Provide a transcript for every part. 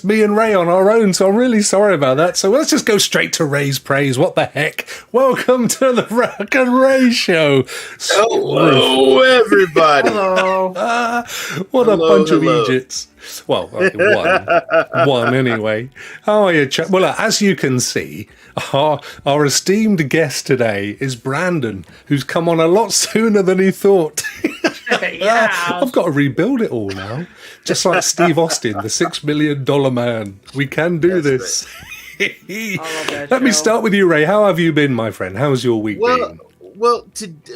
me and Ray on our own, so I'm really sorry about that. So let's just go straight to Ray's praise. What the heck? Welcome to the Rokk and Ray Show. Hello, everybody. Hello. What a bunch of hello. idiots. Well, one anyway. How are you, chap? Well, as you can see, our esteemed guest today is Brandon, who's come on a lot sooner than he thought. Yeah. I've got to rebuild it all now. Just like Steve Austin, the $6 million man. We can do this. Let me start with you, Ray. How have you been, my friend? How's your week been? Well,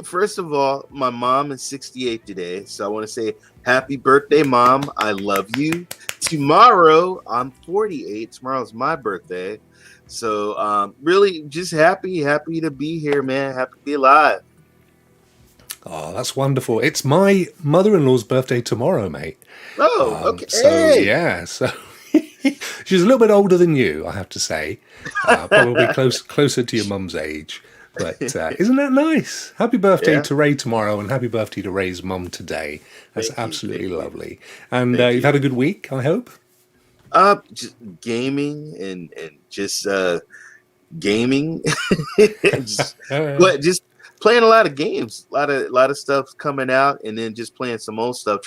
first of all, my mom is 68 today, so I want to say happy birthday, Mom. I love you. Tomorrow, I'm 48. Tomorrow's my birthday. So really just happy to be here, man. Happy to be alive. Oh, that's wonderful. It's my mother-in-law's birthday tomorrow, mate. Oh, okay. So she's a little bit older than you, I have to say. Probably closer to your mum's age. But isn't that nice? Happy birthday to Ray tomorrow, and happy birthday to Ray's mum today. That's absolutely lovely. And you've had a good week, I hope? Just gaming and just gaming. just playing a lot of games, a lot of stuff coming out, and then just playing some old stuff.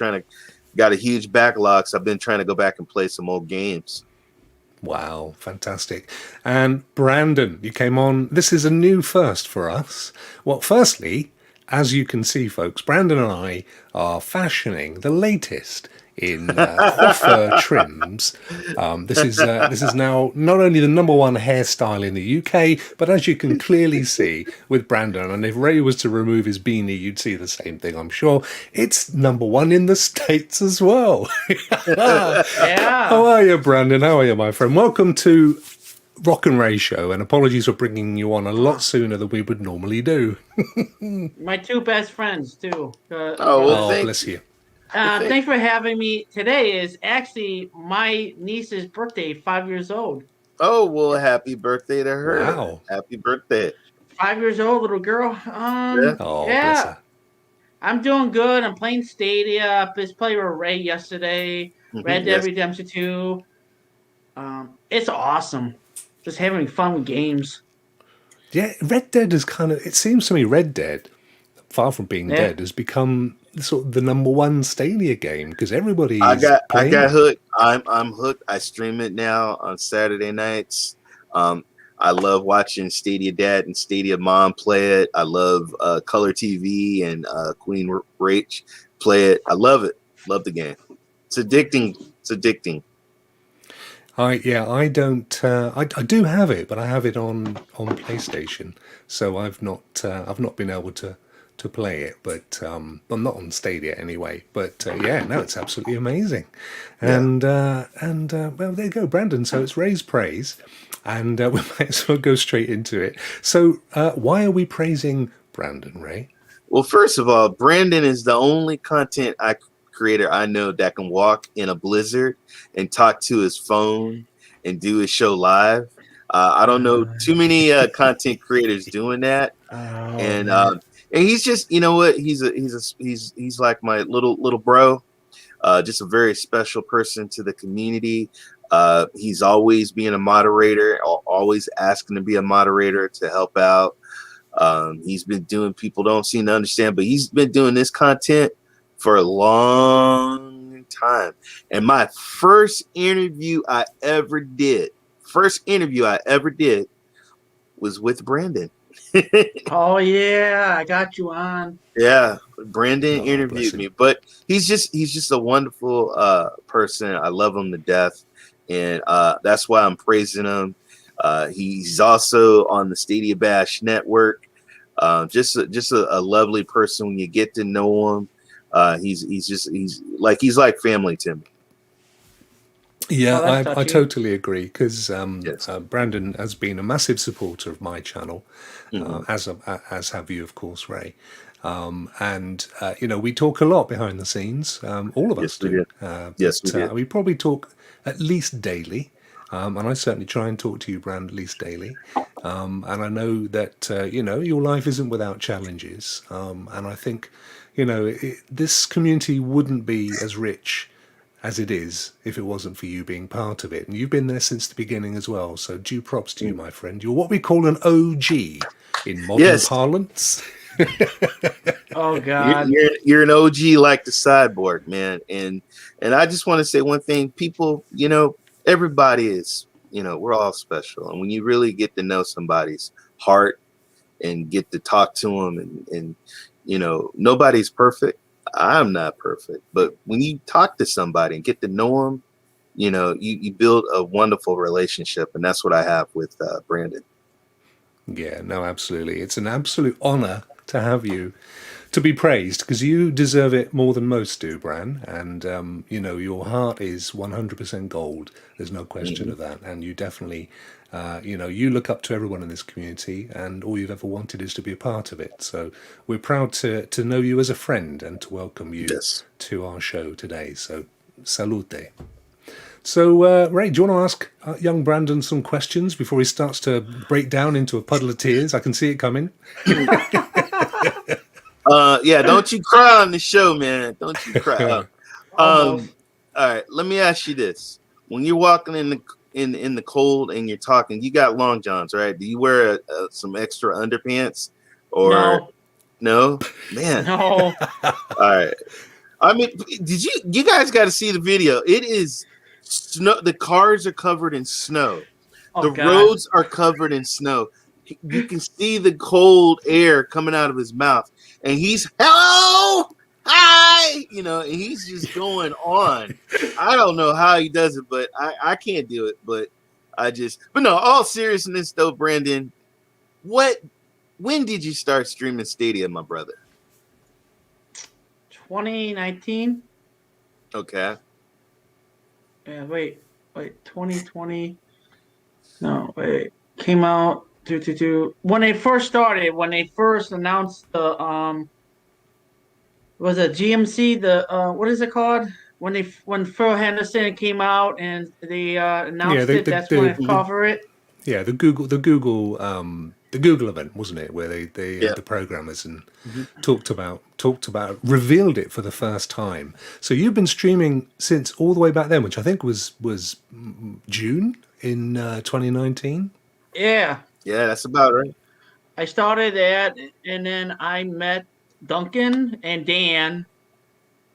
Got a huge backlog, so I've been trying to go back and play some old games. Wow, fantastic. And Brandon, you came on. This is a new first for us. Well, firstly, as you can see, folks, Brandon and I are fashioning the latest in coiffure trims. This is now not only the #1 hairstyle in the UK, but as you can clearly see with Brandon, and if Ray was to remove his beanie, you'd see the same thing, I'm sure. It's #1 in the States as well. Yeah. How are you, Brandon? How are you, my friend? Welcome to Rokk and Ray Show, and apologies for bringing you on a lot sooner than we would normally do. My two best friends, too. Bless you. Thanks for having me. Today is actually my niece's birthday, 5 years old. Oh, well, happy birthday to her. Wow. Happy birthday. 5 years old, little girl. Bless her. I'm doing good. I'm playing Stadia. Just played with Ray yesterday. Red Dead Redemption 2. It's awesome. Just having fun with games. Yeah, Red Dead is it seems to me Red Dead, far from being dead, has become sort of the #1 Stadia game because everybody I got hooked. it. I'm hooked. I stream it now on Saturday nights. I love watching Stadia Dad and Stadia Mom play it. I love Color TV and Queen Rach play it. I love it. Love the game. It's addicting. I don't. I do have it, but I have it on PlayStation, so I've not been able to play it, but I'm not on Stadia anyway. But it's absolutely amazing, and well, there you go, Brandon. So it's Ray's praise, and we might as well go straight into it. So why are we praising Brandon, Ray? Well, first of all, Brandon is the only content creator I know that can walk in a blizzard and talk to his phone and do his show live. I don't know too many content creators doing that, and he's just, you know what, he's like my little bro, just a very special person to the community. He's always being a moderator, always asking to be a moderator to help out. He's been doing, people don't seem to understand, but he's been doing this content for a long time. And my first interview I ever did was with Brandon. Oh yeah, I got you on. Yeah, Brandon interviewed me, but he's just a wonderful person. I love him to death, and that's why I'm praising him. He's also on the Stadia Bash network. Just a lovely person. When you get to know him, he's like family to me. Yeah, I totally agree because Brandon has been a massive supporter of my channel, as have you, of course, Ray. And we talk a lot behind the scenes. All of us do. We probably talk at least daily. And I certainly try and talk to you, Brand, at least daily. And I know that, your life isn't without challenges. And I think, this community wouldn't be as rich as it is if it wasn't for you being part of it. And you've been there since the beginning as well. So due props to you, my friend. You're what we call an OG in modern Yes. parlance. Oh God. You're an OG like the Cyborg, man. And I just want to say one thing. People, everybody is, we're all special. And when you really get to know somebody's heart and get to talk to them and nobody's perfect. I'm not perfect, but when you talk to somebody and get to know them, you build a wonderful relationship, and that's what I have with Brandon. Yeah, no, absolutely. It's an absolute honor to have you to be praised because you deserve it more than most do, Bran. And, your heart is 100% gold. There's no question of that. And you definitely, you look up to everyone in this community and all you've ever wanted is to be a part of it. So we're proud to know you as a friend and to welcome you Yes. to our show today. So salute. So, Ray, do you want to ask young Brandon some questions before he starts to break down into a puddle of tears? I can see it coming. Yeah, don't you cry on the show, man. Don't you cry. All right, let me ask you this. When you're walking in the cold and you're talking, you got long johns, right? Do you wear some extra underpants or no? Man. No. All right. I mean, you guys got to see the video. It is snow. The cars are covered in snow. The roads are covered in snow. You can see the cold air coming out of his mouth, and he's hello, hi, and he's just going on. I don't know how he does it, but I can't do it. But no. All seriousness, though, Brandon, when did you start streaming Stadia, my brother? 2019. Okay. Yeah, wait, 2020. No, wait, came out when they first started. When they first announced the was it GMC? The what is it called? When Phil Henderson came out and they announced it. That's when I cover it. Yeah, the Google event, wasn't it, where they had the programmers and talked about revealed it for the first time. So you've been streaming since all the way back then, which I think was June in 2019. Yeah, that's about right. I started that, and then I met Duncan and Dan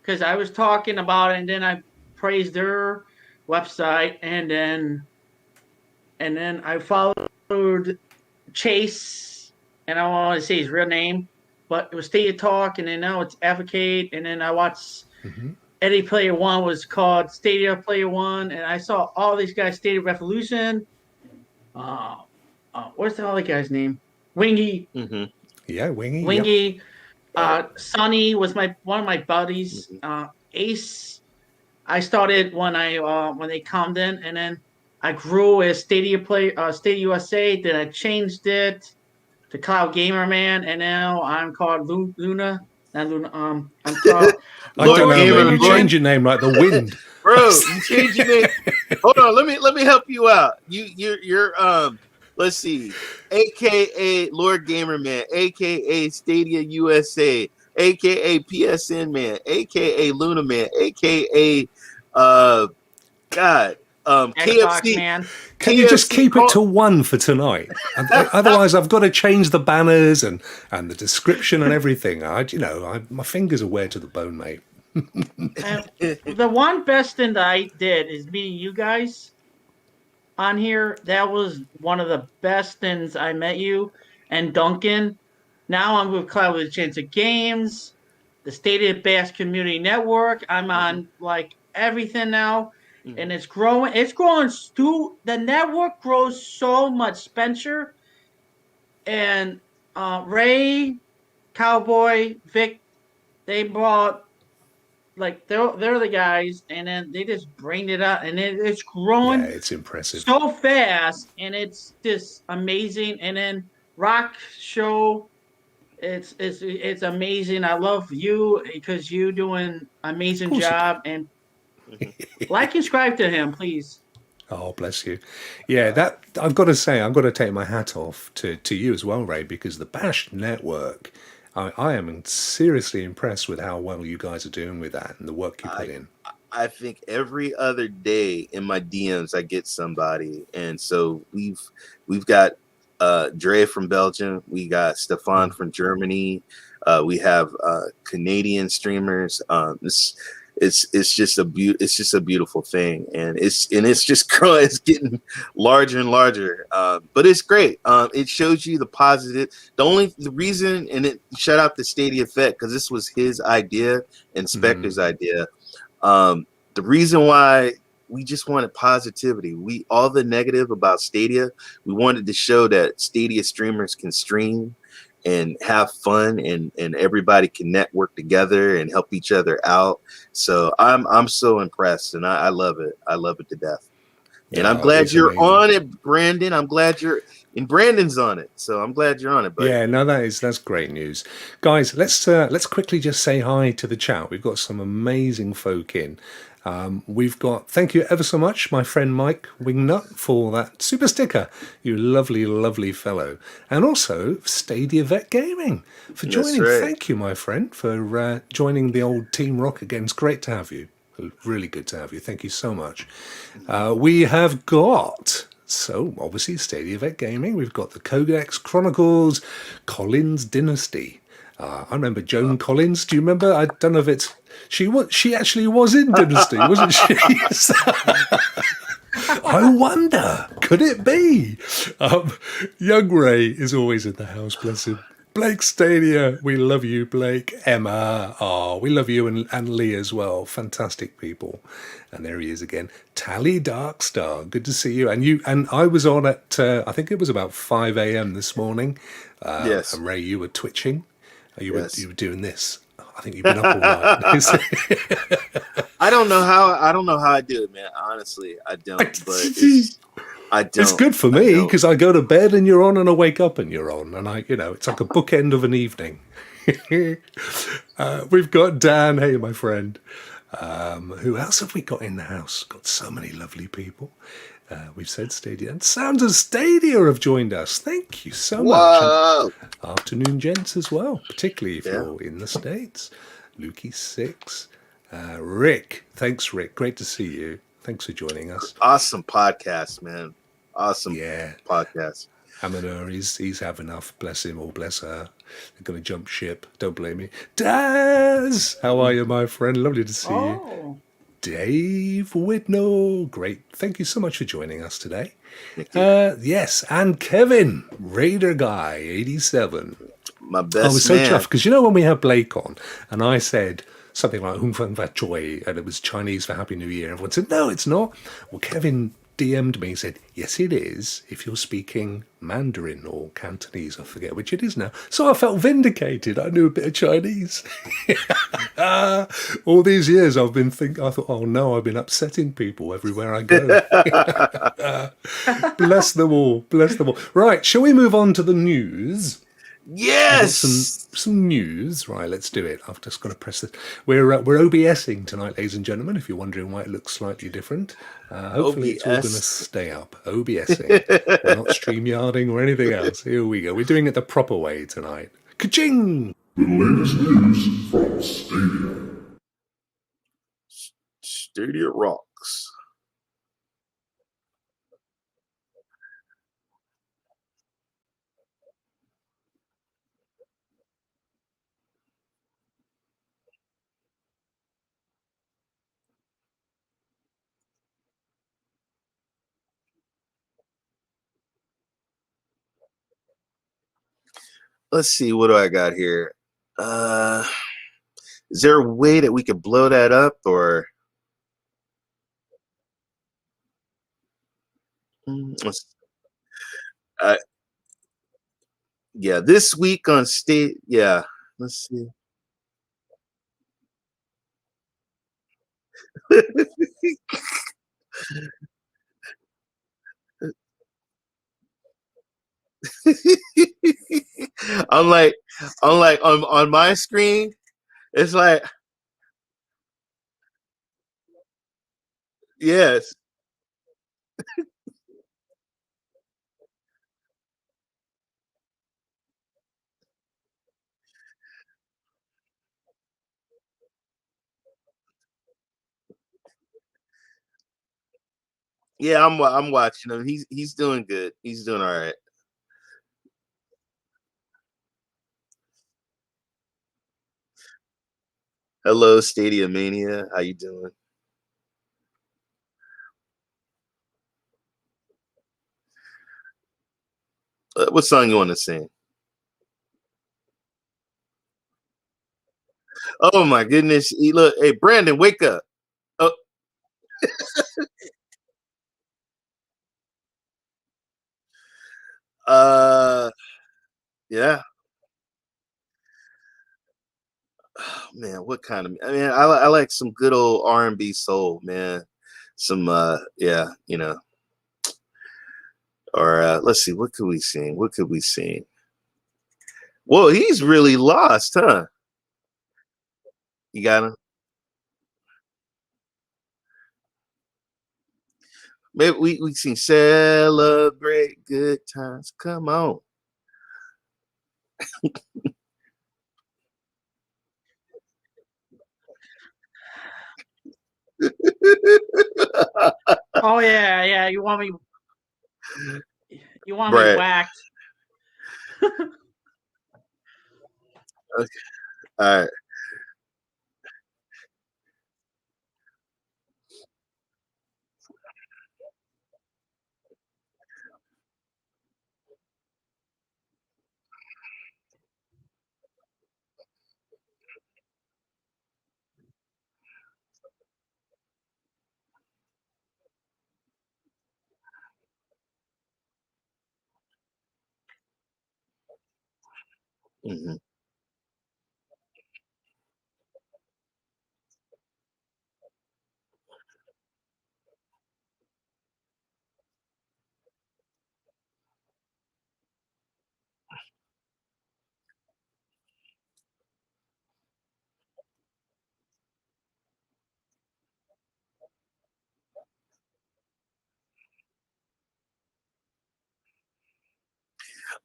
because I was talking about it, and then I praised their website, and then I followed Chase, and I don't want to say his real name, but it was Stadia Talk, and then now it's Advocate, and then I watched Eddie Player One was called Stadia Player One, and I saw all these guys, Stadia Revolution. What's the other guy's name? Wingy. Yeah, Wingy. Wingy. Yep. Sonny was one of my buddies. Ace. I started when they come in, and then I grew as Stadia USA. Then I changed it to Cloud Gamer Man, and now I'm called Luna. Not Luna. I'm called. I don't know, man. You change your name like the wind, bro. You change your name. Hold on, let me help you out. You're let's see, AKA Lord Gamer Man, AKA Stadia USA, AKA PSN Man, AKA Luna Man, AKA KFC Man. Can you just keep it to one for tonight? Otherwise, I've got to change the banners and the description and everything. My fingers are wear to the bone, mate. The one best thing that I did is meeting you guys on here. That was one of the best things. I met you and Duncan. Now I'm with Cloud with a Chance of Games, the Stadia Bass Community Network. I'm on like everything now. And it's growing. It's growing. The network grows so much. Spencer and Ray, Cowboy, Vic, they brought they're the guys, and then they just bring it up, and it's growing. Yeah, it's impressive. So fast, and it's just amazing. And then Rokk show, it's amazing. I love you because you doing amazing job and. Like and subscribe to him, please. Oh, bless you. Yeah, that I've got to say, I've got to take my hat off to you as well, Ray, because the Bash Network, I am seriously impressed with how well you guys are doing with that and the work you put in. I think every other day in my DMs I get somebody, and so we've got Dre from Belgium, we got Stefan Mm. from Germany, we have Canadian streamers. It's just it's just a beautiful thing, and it's just growing, it's getting larger and larger. But it's great. It shows you the positive. The reason, and it shout out to Stadia Effect because this was his idea and Mm. Spectre's idea. um, the reason why we just wanted positivity. We all the negative about Stadia, we wanted to show that Stadia streamers can stream and have fun, and everybody can network together and help each other out. So I'm so impressed, and I love it. I love it to death. And I'm Oh, glad it's you're amazing. on it, Brandon. I'm glad you're and Brandon's on it. So I'm glad you're on it, buddy. Yeah, no, that's great news, guys. Let's quickly just say hi to the chat. We've got some amazing folk in. We've got thank you ever so much, my friend Mike Wingnut, for that super sticker. You lovely, lovely fellow, and also Stadia Vet Gaming for That's joining. right. Thank you, my friend, for joining the old Team Rock again. It's great to have you. Really good to have you. Thank you so much. We have got, so obviously Stadia Vet Gaming, we've got the Codex Chronicles, Collins Dynasty. I remember Joan Collins. Do you remember? I don't know if it's she actually was in Dynasty, wasn't she? I wonder, could it be? Um, Young Ray is always in the house, bless him. Blake Stadia, we love you, Blake. Emma, oh, we love you, and Lee as well. Fantastic people. And there he is again. Tally Darkstar, good to see you. And I was on at I think it was about 5 a.m. this morning. Yes. And Ray, you were twitching. You Yes. were doing this. I think you've been up all night. I don't know how I do it, man. Honestly, I don't. But I It's don't. good for I me don't. because I go to bed and you're on, and I wake up and you're on, and it's like a bookend of an evening. We've got Dan. Hey, my friend. Who else have we got in the house? Got so many lovely people. We've said Stadia, and Sounds of Stadia have joined us. Thank you so much, and Whoa. afternoon, gents, as well. Particularly if Yeah. you're in the States. Lukey6, Rick. Thanks, Rick. Great to see you. Thanks for joining us. Awesome podcast, man. Awesome Yeah. podcast. Amador, he's had enough. Bless him or bless her. They're going to jump ship. Don't blame me. Daz! How are you, my friend? Lovely to see you. Oh, Dave Whitnell. Great. Thank you so much for joining us today. Thank you. Yes, and Kevin, Raider Guy, 87. My I best was so man. chuffed because when we had Blake on and I said something like Hung Feng Fat Choi and it was Chinese for Happy New Year, everyone said, no, it's not. Well, Kevin DM'd me and said, yes, it is if you're speaking Mandarin or Cantonese, I forget which it is now. So I felt vindicated. I knew a bit of Chinese. All these years I thought, oh no, I've been upsetting people everywhere I go. Bless them all. Bless them all. Right, shall we move on to the news? We've got Yes. some news. Right, let's do it. I've just got to press it. We're OBSing tonight, ladies and gentlemen. If you're wondering why it looks slightly different, hopefully it's all going to OBS. stay up. OBSing. We're not StreamYarding or anything else. Here we go. We're doing it the proper way tonight. Ka-ching! The latest news from Stadia. Stadia rocks. Let's see, what do I got here? Uh is there a way that we could blow that up, or let's- uh, yeah, this week on state, yeah. Let's see. I'm like, on my screen, it's like, yes. Yeah, I'm watching him. He's doing good. He's doing all right. Hello, Stadia Mania. How you doing? What song you want to sing? Oh my goodness! Look, hey Brandon, wake up! Oh, uh, yeah. Oh, man, what kind of? I mean, I like some good old R&B soul, man. Some, yeah, Or let's see, what could we sing? What could we sing? Whoa, he's really lost, huh? You got him. Maybe we sing celebrate good times. Come on. Oh yeah, yeah. You want me Brad. whacked? Okay. All right. Mhm.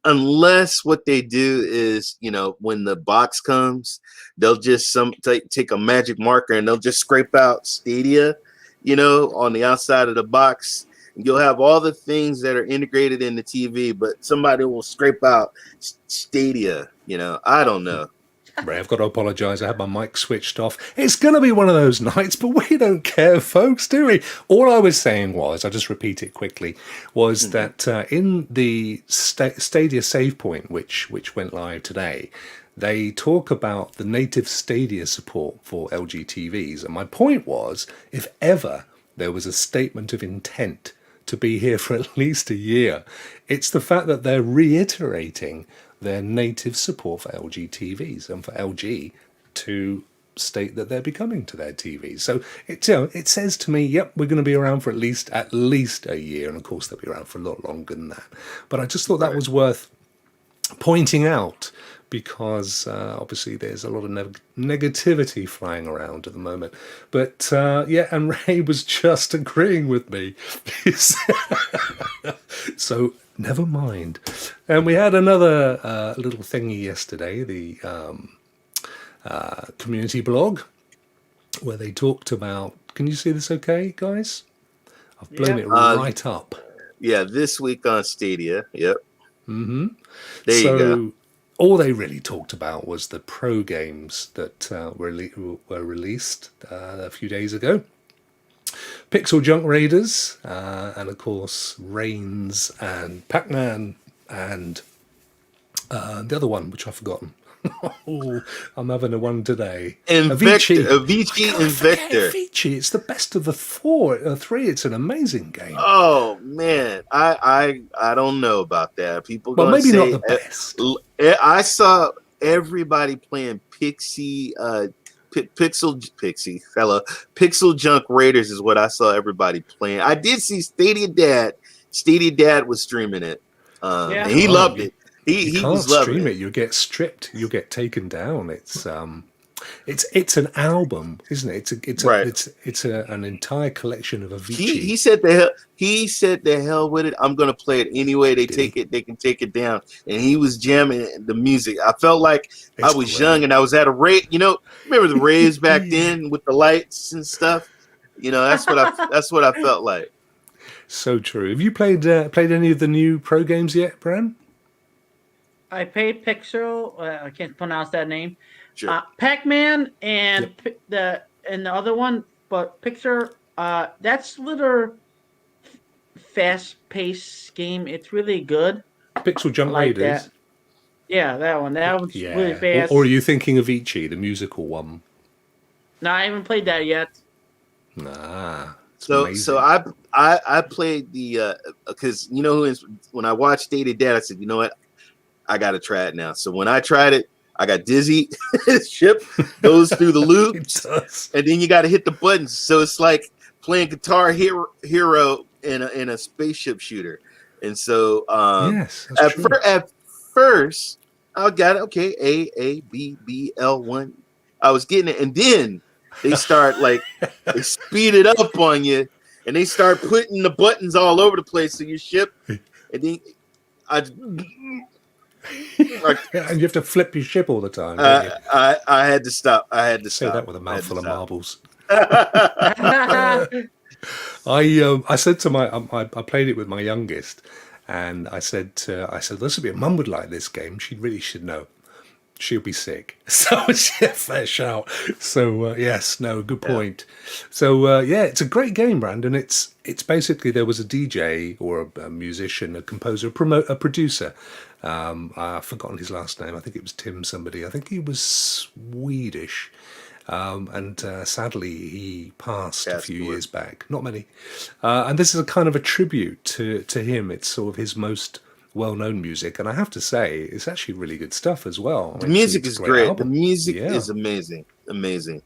Unless what they do is, when the box comes, they'll just take a magic marker and they'll just scrape out Stadia, on the outside of the box. You'll have all the things that are integrated in the TV, but somebody will scrape out Stadia. I don't know. Ray, I've got to apologise. I had my mic switched off. It's going to be one of those nights, but we don't care, folks, do we? All I was saying was, I'll just repeat it quickly, was that in the Stadia save point, which went live today, they talk about the native Stadia support for LG TVs. And my point was, if ever there was a statement of intent to be here for at least a year, it's the fact that they're reiterating their native support for LG TVs and for LG to state that they're becoming to their TVs. So it says to me, yep, we're going to be around for at least a year, and of course they'll be around for a lot longer than that. But I just thought that was worth pointing out because obviously there's a lot of negativity flying around at the moment. But yeah, and Ray was just agreeing with me. So never mind. And we had another little thingy yesterday, the community blog, where they talked about. Can you see this okay, guys? I've blown it right up. Yeah, this week on Stadia. Yep. There So you go. all they really talked about was the pro games that were released a few days ago. Pixel Junk Raiders, and of course Reigns and Pac-Man and the other one, which I've forgotten. Oh, I'm having a one today. Avicii God, Invictor. Avicii, it's the best of the three. It's an amazing game. Oh man, I don't know about that. People Well, gonna maybe say not the best. I saw everybody playing Pixel Junk Raiders is what I saw everybody playing. I did see Stadia Dad. Stadia Dad was streaming it, and he loved it. You He can't was loving stream it. it. You get stripped. You get taken down. It's an album, isn't it? Right. It's an entire collection of Avicii. He said the hell with it. I'm gonna play it anyway. They can take it down. And he was jamming the music. I felt like I was great. young and I was at a rave. Remember the raves back then with the lights and stuff. That's what I felt like. So true. Have you played any of the new pro games yet, Bran? I paid Pixel. I can't pronounce that name. Sure. Pac-Man and Yep. the other one, but Pixar. That's little fast-paced game. It's really good. Pixel I Junk like that. Raiders. Yeah, that one. That one's really Yeah. Or are fast. you thinking of Ichi, the musical one? No, I haven't played that yet. Nah, it's So amazing. I played the because you know when I watched Dated Dad, I said, you know what, I gotta try it now. So when I tried it, I got dizzy. Ship goes through the It loops, does. and then you got to hit the buttons. So it's like playing Guitar Hero in a spaceship shooter. And so Yes, that's true. at first I got it, okay, A B B L 1. I was getting it, and then they start like they speed it up on you, and they start putting the buttons all over the place. So you ship, and then I like And you have to flip your ship all the time, don't you? I had to stop. I had to Say stop. that with a I had to mouthful of stop. marbles. Yeah, I said to I played it with my youngest, and I said this would be a mum would like this game. She really should know. She'll be sick. So yeah, fair shout. So yes, no, good Yeah. point. So yeah, it's a great game, Brandon. It's basically there was a DJ or a musician, a composer, a producer. I've forgotten his last name. I think it was Tim somebody. I think he was Swedish. And sadly, he passed a few years back. Not many. And this is a kind of a tribute to him. It's sort of his most well-known music, and I have to say, it's actually really good stuff as well. The music It's a is great great. album. The music Yeah. is amazing. Amazing.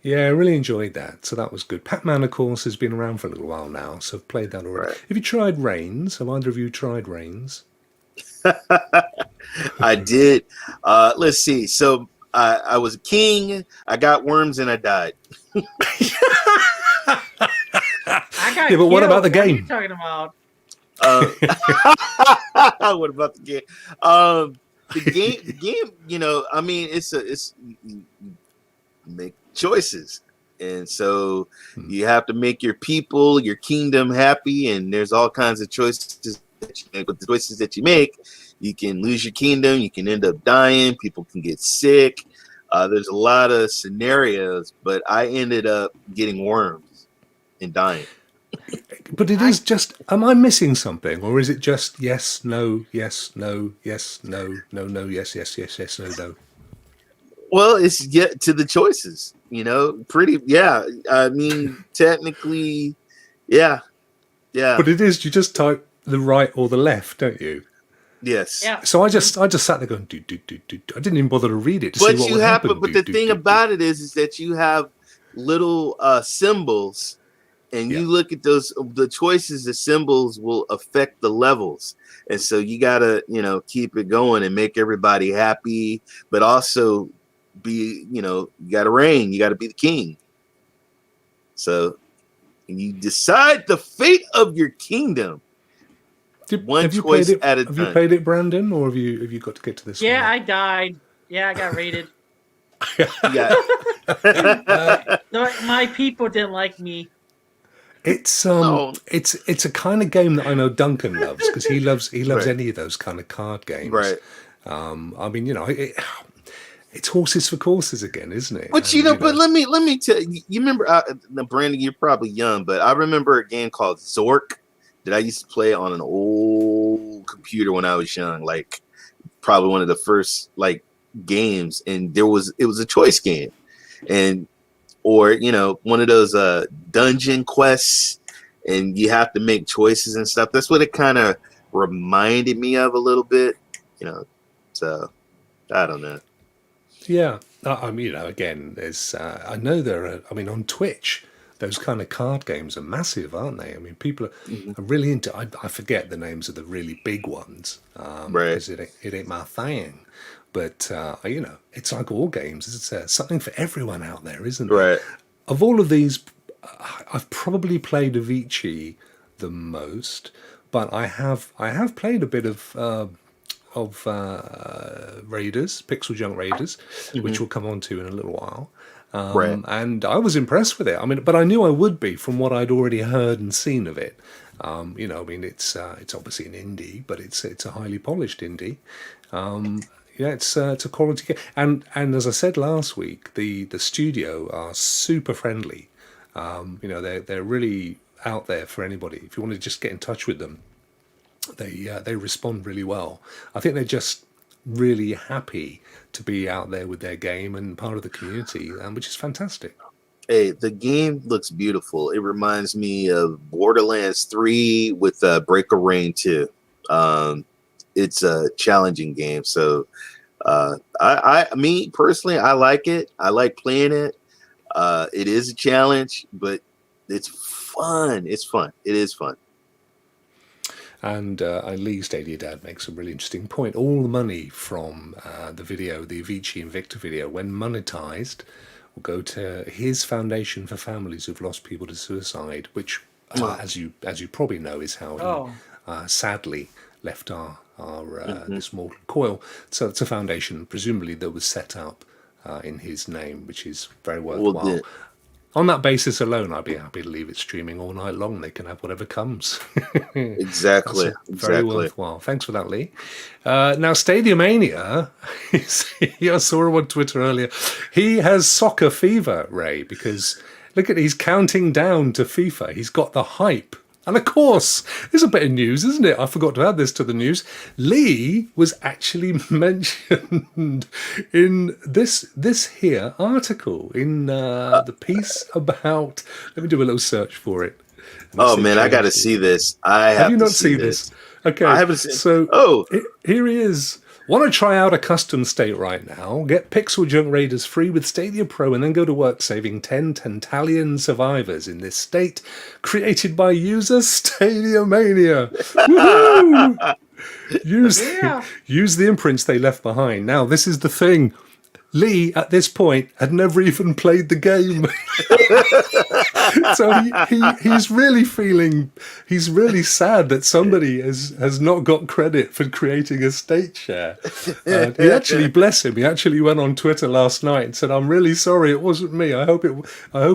Yeah, I really enjoyed that. So that was good. Pac-Man, of course, has been around for a little while now, so I've played that already. Right. Have you tried Reigns? Have either of you tried Reigns? I did. Let's see. So I was a king. I got worms and I died. I got Yeah, but what about the killed. What are game? you talking about? What about the game? The game. You know, I mean, it's you make choices, and so you have to make your people, your kingdom happy, and there's all kinds of choices that you make. With the choices that you make, you can lose your kingdom, you can end up dying, people can get sick. There's a lot of scenarios, but I ended up getting worms and dying. But it is just, am I missing something? Or is it just yes, no, yes, no, yes, no, no, no, yes, yes, yes, yes, no, no? Well, it's yet to the choices, you know, pretty, yeah. I mean, technically, yeah. But it is, you just type the right or the left, don't you? Yes. Yeah. So I just sat there going, do, do, do, do. I didn't even bother to read it to see But what you would have, happen. but the thing about it is that you have little symbols, and Yeah. you look at those, the choices, the symbols will affect the levels. And so you got to, you know, keep it going and make everybody happy, but also be, you know, you got to reign, you got to be the king. So you decide the fate of your kingdom. One have you choice played it? at a Have you time. played it, Brandon, or have you got to get to this? Yeah, one I died. Yeah, I got raided. Yeah. No, my people didn't like me. It's No. it's a kind of game that I know Duncan loves because he loves Right. any of those kind of card games. Right. I mean, you know, it's horses for courses again, isn't it? But And, but let me tell you. You remember, Brandon? You're probably young, but I remember a game called Zork that I used to play on an old computer when I was young. Like probably one of the first like games, and it was a choice game, and or you know one of those dungeon quests, and you have to make choices and stuff. That's what it kind of reminded me of a little bit, you know. So I don't know. Yeah, I mean, you know, again, there's I know there are. I mean, on Twitch, those kind of card games are massive, aren't they? I mean, people are really into. I forget the names of the really big ones Right. because it ain't my thing. But you know, it's like all games. It's something for everyone out there, isn't there? Right. Of all of these, I've probably played Avicii the most, but I have played a bit of Raiders, Pixel Junk Raiders, which we'll come on to in a little while. Right. And I was impressed with it. I mean, but I knew I would be from what I'd already heard and seen of it. I mean, it's obviously an indie, but it's a highly polished indie. Yeah, it's a quality game, and as I said last week, the studio are super friendly. They're really out there for anybody. If you want to just get in touch with them, they respond really well. I think they're just really happy to be out there with their game and part of the community, which is fantastic. Hey, the game looks beautiful. It reminds me of Borderlands 3 with Break of Rain 2. It's a challenging game, so me personally, I like it. I like playing it. It is a challenge, but it's fun. It's fun. It is fun. And Lee Stadia Dad makes a really interesting point. All the money from the video, the Avicii and Victor video, when monetized, will go to his foundation for families who've lost people to suicide, which, as you probably know, is how he sadly left our this mortal coil. So it's a foundation, presumably, that was set up in his name, which is very worthwhile. On that basis alone, I'd be happy to leave it streaming all night long. They can have whatever comes. Exactly. Very worthwhile. Thanks for that, Lee. Now, Stadia Mania, I saw him on Twitter earlier. He has soccer fever, Ray, because look at, he's counting down to FIFA. He's got the hype. And of course, there's a bit of news, isn't it? I forgot to add this to the news. Lee was actually mentioned in this here article in the piece about. Let me do a little search for it. Oh man, I got to see this. Have you not seen this? Okay, I haven't seen. So here he is. Want to try out a custom state right now? Get Pixel Junk Raiders free with Stadia Pro and then go to work saving 10 Tantalian survivors in this state created by user Stadia Mania. Woohoo! Use the imprints they left behind. Now, this is the thing. Lee, at this point, had never even played the game. So he's really sad that somebody has not got credit for creating a state share. He actually, bless him, he actually went on Twitter last night and said, "I'm really sorry, it wasn't me. I hope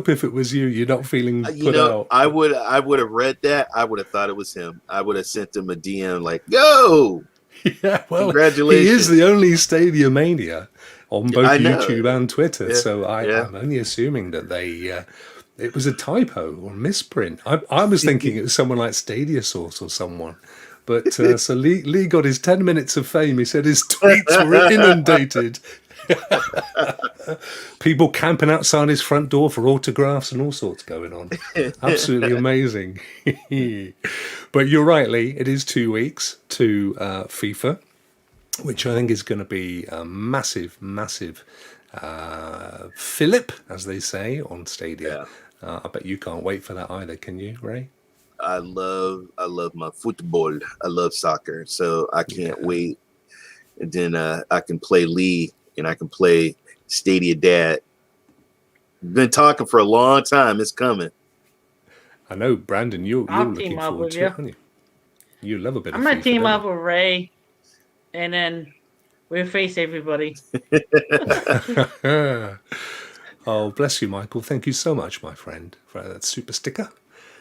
if it was you, you're not feeling put out." I would have read that. I would have thought it was him. I would have sent him a DM like, "Yo, yeah, well, congratulations." He is the only Stadia Mania on both YouTube and Twitter, Yeah. so I'm only assuming that it was a typo or misprint. I was thinking it was someone like Stadia Source or someone. But so Lee got his 10 minutes of fame. He said his tweets were inundated. People camping outside his front door for autographs and all sorts going on. Absolutely amazing. But you're right, Lee. It is 2 weeks to FIFA, which I think is going to be a massive fillip, as they say, on Stadia. I bet you can't wait for that either, can you, Ray? I love my football. I love soccer, so I can't wait. And then I can play Lee and I can play Stadia Dad. Been talking for a long time. It's coming. I know, Brandon. You're looking forward to it, aren't you? You love a bit. I'm gonna team up with Ray, and then we'll face everybody. Oh, bless you, Michael. Thank you so much, my friend, for that super sticker.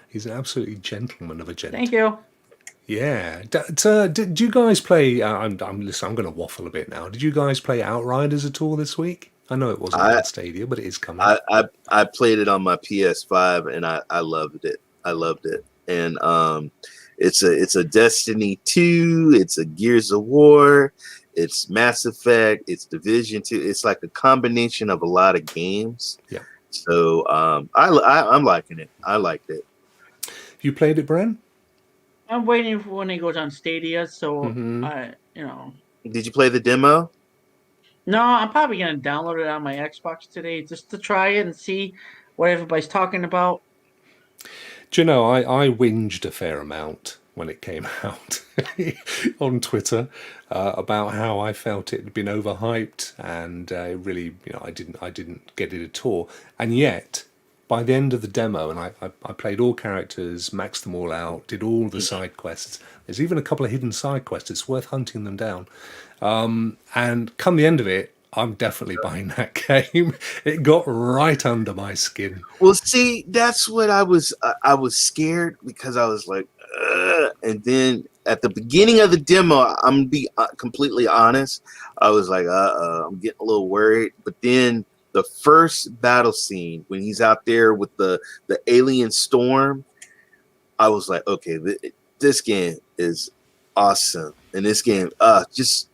He's an absolutely gentleman of a gent. Thank you. Yeah. Did you guys play? I'm going to waffle a bit now. Did you guys play Outriders at all this week? I know it wasn't on Stadia, but it is coming. I played it on my PS5 and I loved it. I loved it. And it's a Destiny 2. It's a Gears of War. It's Mass Effect. It's Division 2. It's like a combination of a lot of games. Yeah. So I'm liking it. I liked it. You played it, Bren? I'm waiting for when it goes on Stadia, so Did you play the demo? No, I'm probably gonna download it on my Xbox today just to try it and see what everybody's talking about. Do you know, I whinged a fair amount when it came out on Twitter about how I felt it had been overhyped and really, I didn't get it at all. And yet, by the end of the demo, and I played all characters, maxed them all out, did all the side quests. There's even a couple of hidden side quests. It's worth hunting them down. And come the end of it, I'm definitely buying that game. It got right under my skin. Well, see, that's what I was scared because I was like, ugh. And then at the beginning of the demo, I'm gonna be completely honest. I was like, I'm getting a little worried. But then the first battle scene when he's out there with the alien storm, I was like, okay, this game is awesome, and this game, just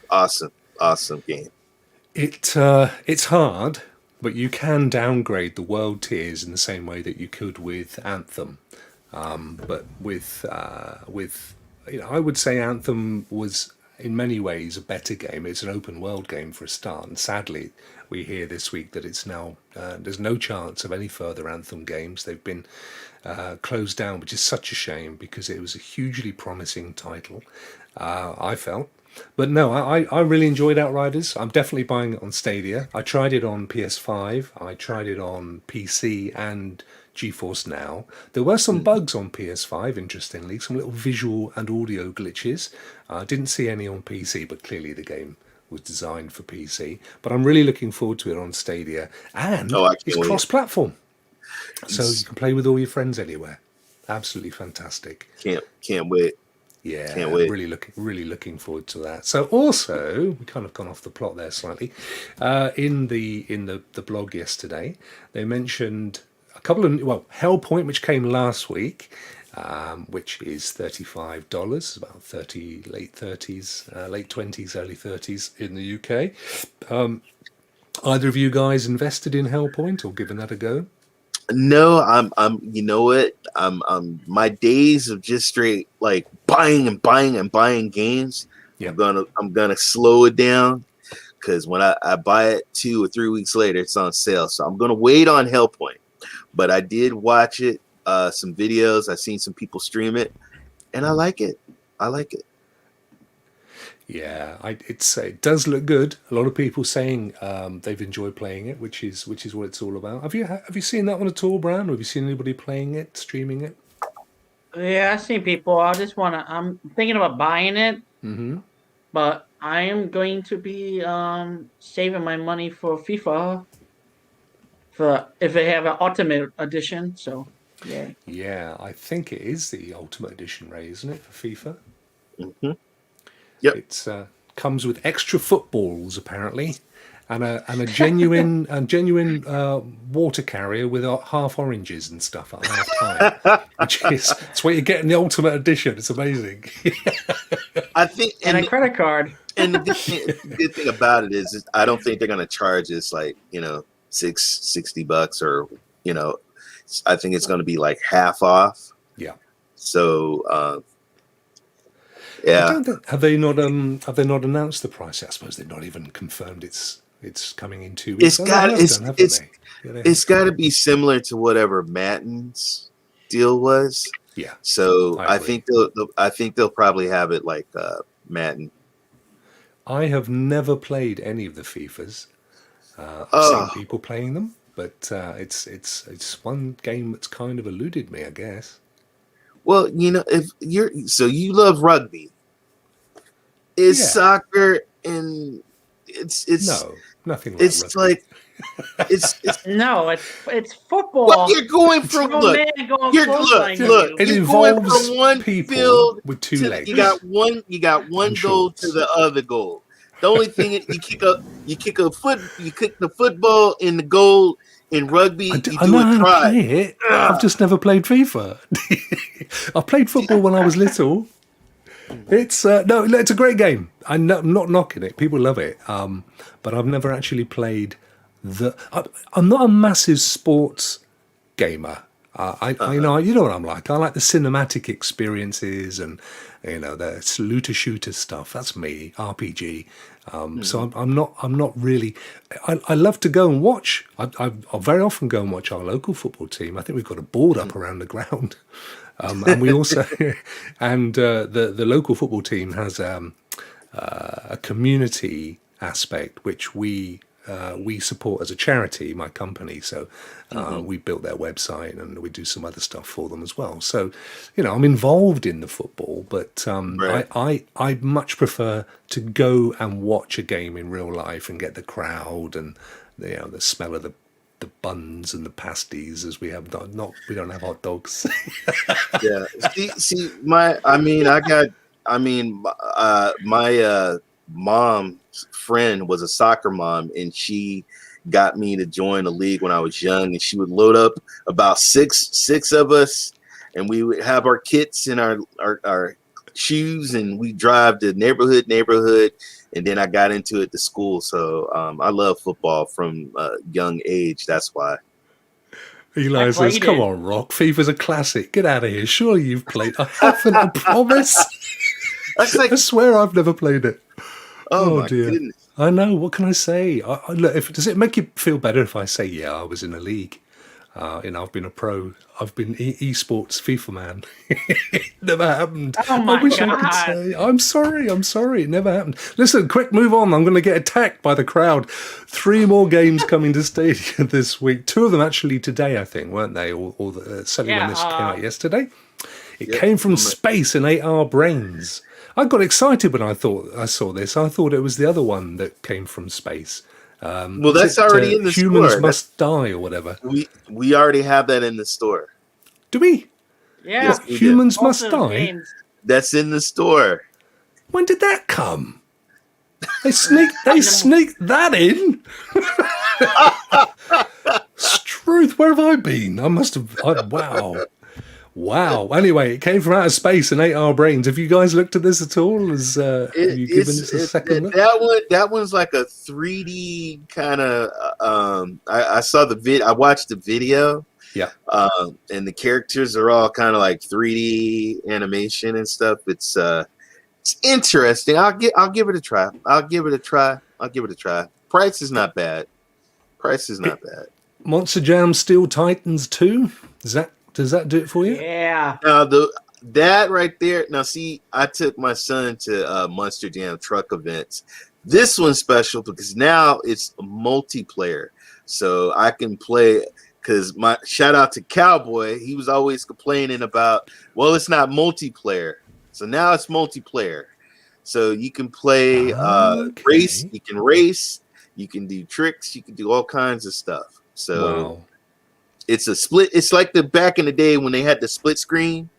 awesome, awesome game. It's hard, but you can downgrade the world tiers in the same way that you could with Anthem. But with I would say Anthem was in many ways a better game. It's an open world game for a start, and sadly, we hear this week that it's now there's no chance of any further Anthem games. They've been closed down, which is such a shame because it was a hugely promising title. I felt. But no, I really enjoyed Outriders. I'm definitely buying it on Stadia. I tried it on PS5. I tried it on PC and GeForce Now. There were some bugs on PS5, interestingly, some little visual and audio glitches. I didn't see any on PC, but clearly the game was designed for PC. But I'm really looking forward to it on Stadia. And Oh, I can't it's wait. cross-platform. So you can play with all your friends anywhere. Absolutely fantastic. Can't wait. Yeah, Can't wait. really looking forward to that. So also, we kind of gone off the plot there slightly. In the blog yesterday, they mentioned a couple of Hellpoint, which came last week, which is $35, about 30, late 30s, late 20s, early 30s in the UK. Either of you guys invested in Hellpoint or given that a go? No, I'm. You know what? My days of just straight like buying and buying and buying games. Yeah. I'm gonna slow it down because when I buy it 2 or 3 weeks later, it's on sale. So I'm gonna wait on Hellpoint. But I did watch it, some videos. I've seen some people stream it, and I like it. I like it. Yeah, it does look good. A lot of people saying they've enjoyed playing it, which is what it's all about. Have you seen that one at all, Bran? Or have you seen anybody playing it, streaming it? Yeah, I've seen people. I'm thinking about buying it, but I am going to be saving my money for FIFA for if they have an Ultimate Edition. So yeah. Yeah, I think it is the Ultimate Edition, Ray, isn't it, for FIFA? Hmm. Yep. It comes with extra footballs apparently, and a genuine water carrier with half oranges and stuff at half time, which is it's what you get in the Ultimate Edition. It's amazing. I think, And a credit card. and the good thing about it is I don't think they're gonna charge us like $60 or I think it's gonna be like half off. Yeah. So I yeah. don't think, have they not announced the price? I suppose they've not even confirmed it's coming in 2 weeks. It's got It's to be similar to whatever Madden's deal was. Yeah. So I I think they'll probably have it like Madden. I have never played any of the FIFAs. I've seen people playing them, but it's one game that's kind of eluded me, I guess. Well, if you love rugby, it's soccer, and it's No, nothing like it's rugby. like it's No, it's football. well, you're going from Grown look. man going You're clothesline look. you. It You're going involves from one people field with two to legs. you got one And goal shorts. to the other goal. The only thing is you kick the football in the goal. In rugby, I you do know a how to try. play it. I've just never played FIFA. I played football when I was little. It's it's a great game. I'm not knocking it. People love it. But I've never actually played I'm not a massive sports gamer. You know what I'm like. I like the cinematic experiences and the looter shooter stuff. That's me. RPG. So I'm not really. I love to go and watch. I'll very often go and watch our local football team. I think we've got a board up around the ground, and we also and the local football team has a community aspect which we we support as a charity, my company. So we built their website and we do some other stuff for them as well. So, I'm involved in the football, but Right. I much prefer to go and watch a game in real life and get the crowd and the smell of the buns and the pasties, as we have not we don't have hot dogs. Yeah. See, my mom's friend was a soccer mom, and she got me to join a league when I was young, and she would load up about six of us, and we would have our kits and our shoes, and we drive to neighborhood, and then I got into it to school. So I love football from a young age. That's why. Eli I says, played "Come it. on, Rock. FIFA's a classic. Get out of here. Surely you've played." I haven't. I promise. That's like, I swear I've never played it. oh my Dear. goodness. I know. What can I say? Look, does it make you feel better if I say, yeah, I was in a league? I've been a pro. I've been esports FIFA man. Never happened. Oh my I wish I God. could say. I'm sorry. It never happened. Listen, quick, move on. I'm going to get attacked by the crowd. 3 more games coming to Stadia this week. 2 of them actually today, I think, weren't they? Certainly when this came out yesterday. It came from space and ate our brains. I got excited when I saw this. I thought it was the other one that came from space. Well, that's already in the Humans store. Must Die or whatever. We already have that in the store. Do we? Yeah. Yes, we did. Humans Most Must of the Die? games. That's in the store. When did that come? They sneaked that in. Struth, where have I been? I must have. Wow. Anyway, it came from outer space and ate our brains. Have you guys looked at this at all? Have you given this a second look? That one's like a 3D kind of. I saw the I watched the video. Yeah. And the characters are all kind of like 3D animation and stuff. It's interesting. I'll give it a try. I'll give it a try. Price is not bad. Monster Jam Steel Titans 2? Does that do it for you? Yeah. Now that right there. Now see, I took my son to Monster Jam truck events. This one's special because now it's multiplayer, so I can play. Because my shout out to Cowboy, he was always complaining about, well, it's not multiplayer. So now it's multiplayer. So you can play race, you can do tricks, you can do all kinds of stuff. So it's a split. It's like the back in the day when they had the split screen.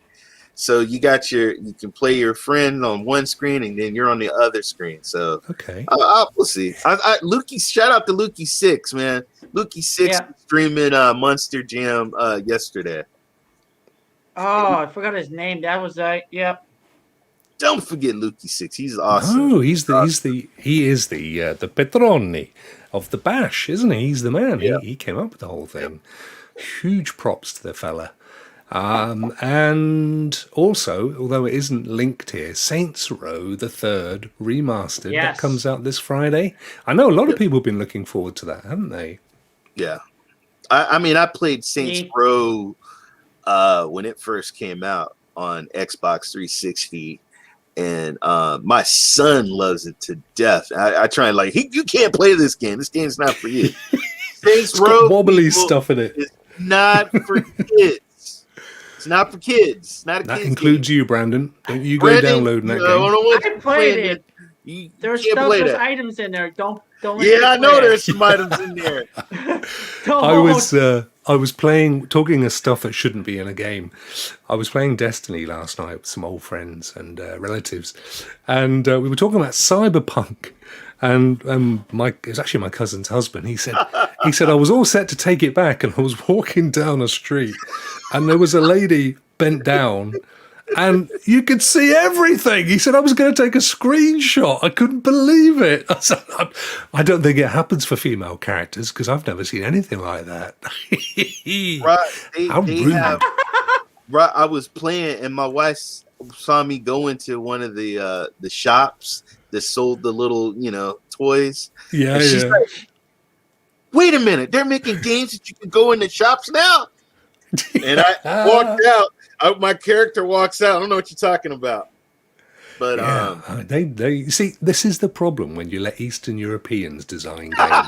So you can play your friend on one screen and then you're on the other screen. So we'll see. Lukey, shout out to Lukey 6, man. Lukey 6 streaming Monster Jam yesterday. Oh, I forgot his name. That was yep. Don't forget Lukey 6. He's awesome. Oh, he is the Petroni of the Bash, isn't he? He's the man. Yeah. He came up with the whole thing. Huge props to the fella. And also, although it isn't linked here, Saints Row the Third Remastered that comes out this Friday. I know a lot of people have been looking forward to that, haven't they? Yeah, I played Saints Row when it first came out on Xbox 360, and my son loves it to death. I try and you can't play this game. This game's not for you. Saints Row got wobbly stuff in it. It's not for kids. It's not for kids. Not a that kids includes game. you, Brandon. Don't you go downloading that game? I played it. There's items in there. Don't. Yeah, I know there's some items in there. I was playing, talking of stuff that shouldn't be in a game. I was playing Destiny last night with some old friends and relatives, and we were talking about Cyberpunk. And it was actually my cousin's husband. He said I was all set to take it back, and I was walking down a street, and there was a lady bent down, and you could see everything. He said I was going to take a screenshot. I couldn't believe it. I said, I don't think it happens for female characters because I've never seen anything like that. Right? How rude. Right, I was playing, and my wife saw me go into one of the shops that sold the little, toys. Yeah, and she's like, wait a minute, they're making games that you can go in the shops now. And I walked out. My character walks out. I don't know what you're talking about. But they see, this is the problem when you let Eastern Europeans design games.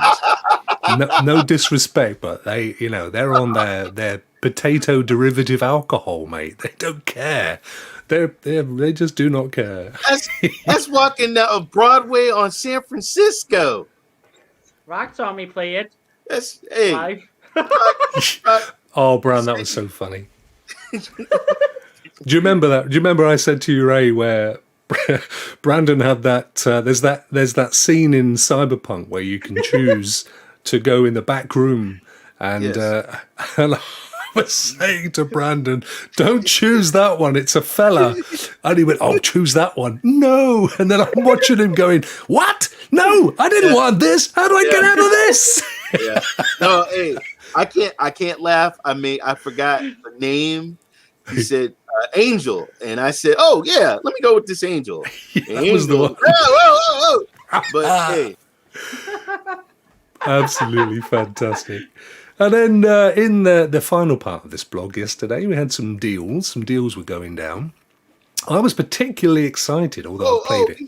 no disrespect, but they're on their potato derivative alcohol, mate. They don't care. They just do not care. That's walking down Broadway on San Francisco. Rokk saw me play it That's hey. live. Oh, Bran, that was so funny. Do you remember that? Do you remember I said to you, Ray, where Brandon had that? There's that scene in Cyberpunk where you can choose to go in the back room, and and I was saying to Brandon, "Don't choose that one. It's a fella." And he went, "Oh, choose that one." No, and then I'm watching him going, "What? No, I didn't want this. How do I get out of this?" Yeah. No, hey, I can't laugh. I forgot the name. He said Angel, and I said, "Oh yeah, let me go with this Angel." That was the one. Whoa. But hey, absolutely fantastic. And then in the final part of this blog yesterday, we had some deals. Some deals were going down. I was particularly excited, although I played it.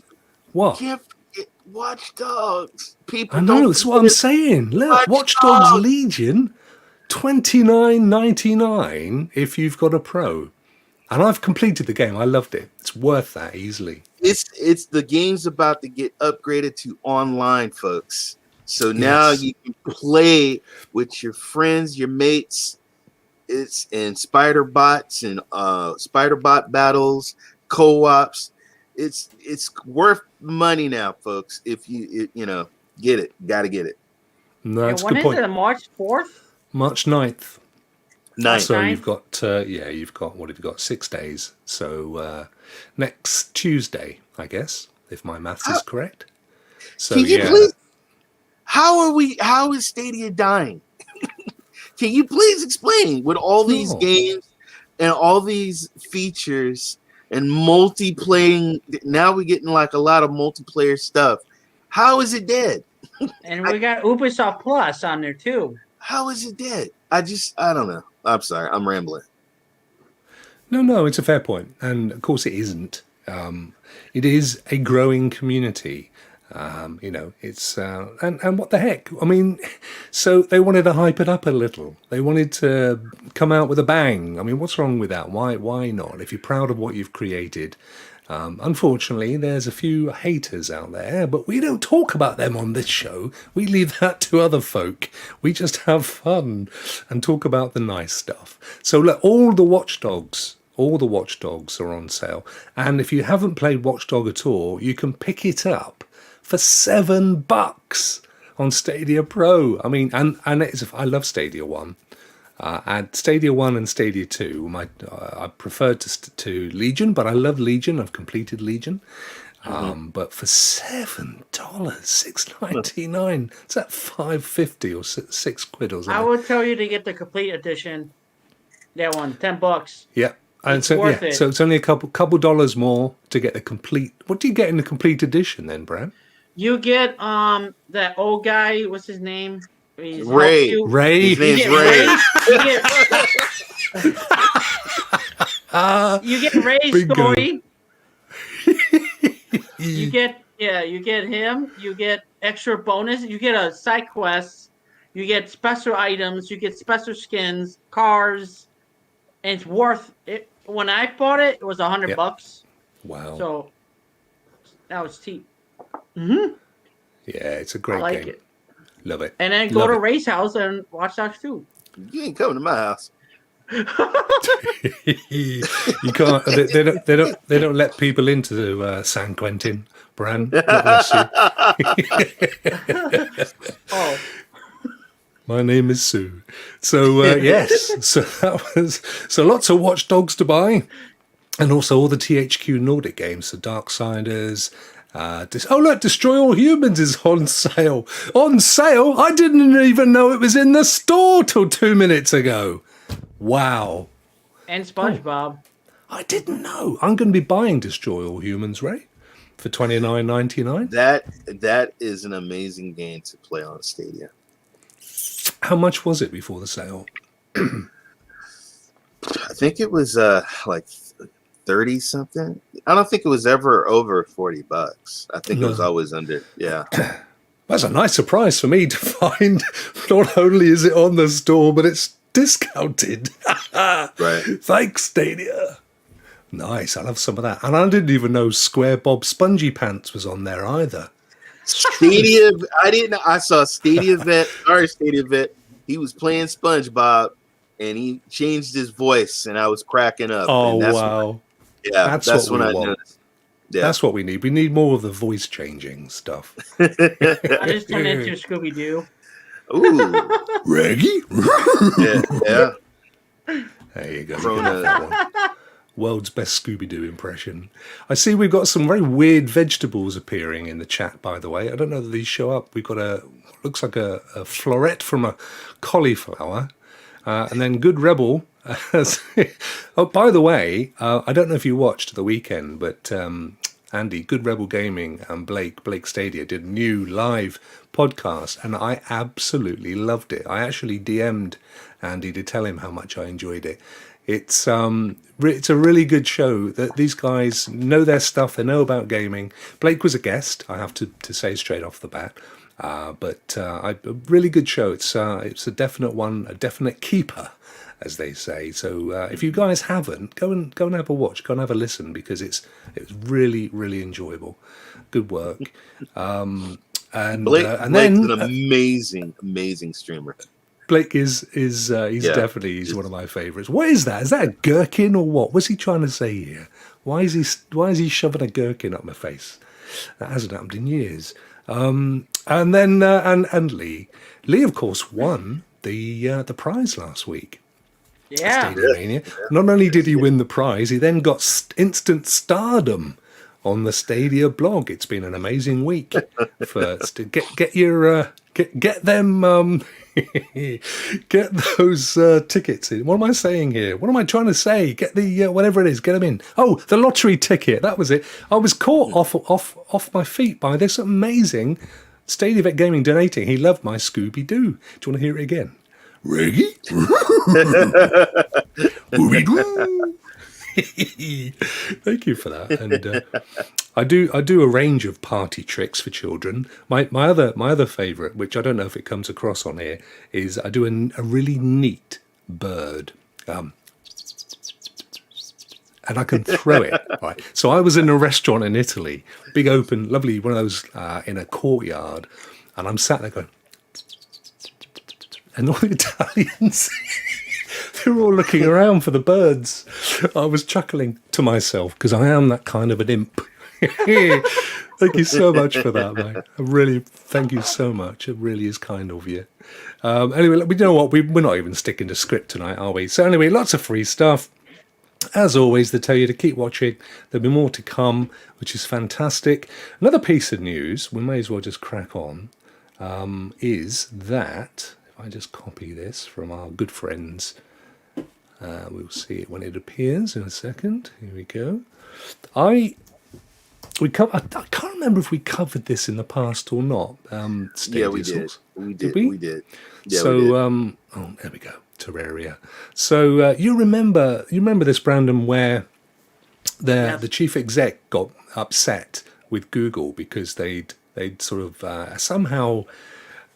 What? Can't forget Watch Dogs. People, I know, that's what I'm saying. Look, Watch Dogs Legion, $29.99 if you've got a pro. And I've completed the game. I loved it. It's worth that easily. It's the game's about to get upgraded to online, folks. So now you can play with your friends, your mates. It's in spider bots and spider bot battles, co-ops. It's worth money now, folks. If you get it, gotta get it. No, that's a When good is point. it? March 4th? March 9th. Nice. So 9th? you've got what have you got? 6 days. So next Tuesday, I guess, if my maths is correct. So Can you please? How is Stadia dying? Can you please explain with all these games and all these features and multiplayer? Now we're getting like a lot of multiplayer stuff. How is it dead? And we got Ubisoft Plus on there too. How is it dead? I don't know. I'm sorry. I'm rambling. No, it's a fair point. And of course it isn't. It is a growing community. It's and what the heck? I mean, so they wanted to hype it up a little. They wanted to come out with a bang. I mean, what's wrong with that? Why not? If you're proud of what you've created. Unfortunately, there's a few haters out there, but we don't talk about them on this show. We leave that to other folk. We just have fun and talk about the nice stuff. So look, all the Watch Dogs are on sale. And if you haven't played Watch Dog at all, you can pick it up for $7 on Stadia Pro. I mean, and I love Stadia 1. And Stadia 1 and Stadia 2, I preferred to Legion, but I love Legion. I've completed Legion. But for $7, $6.99, is that $5.50 or £6 or something? I would tell you to get the complete edition. That one, $10. Yeah. And It's worth it. So it's only a couple dollars more to get the complete. What do you get in the complete edition then, Brad? You get that old guy. What's his name? He's Ray. Ray. His name's You Ray. you get Ray's Bingo. story. You get him. You get extra bonus. You get a side quest. You get special items. You get special skins, cars, and it's worth it. When I bought it, it was $100. Wow. So that was cheap. Yeah, it's a I great like game. it. Love it. And then go Love to it. Ray's house and watch Dogs 2. You ain't coming to my house. You can't. They don't let people into San Quentin. Bran, God bless you. Oh, My name is Sue. So yes, so lots of Watch Dogs to buy, and also all the THQ Nordic games, the Darksiders. Look, Destroy All Humans is on sale. On sale? I didn't even know it was in the store till 2 minutes ago. Wow. and SpongeBob. I didn't know. I'm going to be buying Destroy All Humans, Ray, for $29.99. That is an amazing game to play on Stadia. How much was it before the sale? I think it was like 30 something. I don't think it was ever over $40. I think it was always under. Yeah. That's a nice surprise for me to find. Not only is it on the store, but it's discounted. Right. Thanks, Stadia. Nice. I love some of that. And I didn't even know Square Bob Spongy Pants was on there either. Stadia. I saw Stadia Vet. Sorry, Stadia Vet. He was playing SpongeBob, and he changed his voice, and I was cracking up. Oh, and that's wow. that's what when we I want. noticed. Yeah. That's what we need. We need more of the voice changing stuff. I just turned into Scooby Doo. Ooh. Reggie? Yeah. There you go. Corona. That one. World's best Scooby-Doo impression. I see we've got some very weird vegetables appearing in the chat, by the way. I don't know that these show up. We've got looks like a floret from a cauliflower. And then Good Rebel. Oh, by the way, I don't know if you watched the weekend, but Andy, Good Rebel Gaming, and Blake Stadia did a new live podcast, and I absolutely loved it. I actually DM'd Andy to tell him how much I enjoyed it. It's a really good show. That these guys know their stuff. They know about gaming. Blake was a guest, I have to say straight off the bat. But a really good show. It's a definite one, a definite keeper, as they say. So if you guys haven't, go and have a watch, go and have a listen, because it's really, really enjoyable. Good work. And Blake's then an amazing streamer. Blake is definitely one of my favorites. What is that? Is that a gherkin or what? What's he trying to say here? Why is he shoving a gherkin up my face? That hasn't happened in years. And then and Lee of course won the prize last week. Yeah. Stadia Mania. Not only did he win the prize, he then got instant stardom on the Stadia blog. It's been an amazing week. First, get them. Get those tickets in. What am I saying here? What am I trying to say? Get the whatever it is. Get them in. Oh, the lottery ticket. That was it. I was caught off my feet by this amazing Stadia Vet Gaming donating. He loved my Scooby Doo. Do you want to hear it again? Reggie? Scooby Doo. Thank you for that. And I do a range of party tricks for children. My other favourite, which I don't know if it comes across on here, is I do a really neat bird. And I can throw it. Right. So I was in a restaurant in Italy, big open, lovely, one of those in a courtyard, and I'm sat there going, and all the Italians, they were all looking around for the birds. I was chuckling to myself because I am that kind of an imp. Thank you so much for that, mate. I really thank you so much. It really is kind of you. Anyway, you know what? We're not even sticking to script tonight, are we? So anyway, lots of free stuff. As always, they tell you to keep watching. There'll be more to come, which is fantastic. Another piece of news, we may as well just crack on, is that, if I just copy this from our good friends, we'll see it when it appears in a second. Here we go. I can't remember if we covered this in the past or not. Yeah, we did. Did we? We did. Yeah, so, we did. oh, there we go. Terraria. So you remember this, Brandon, where the chief exec got upset with Google because they'd sort of somehow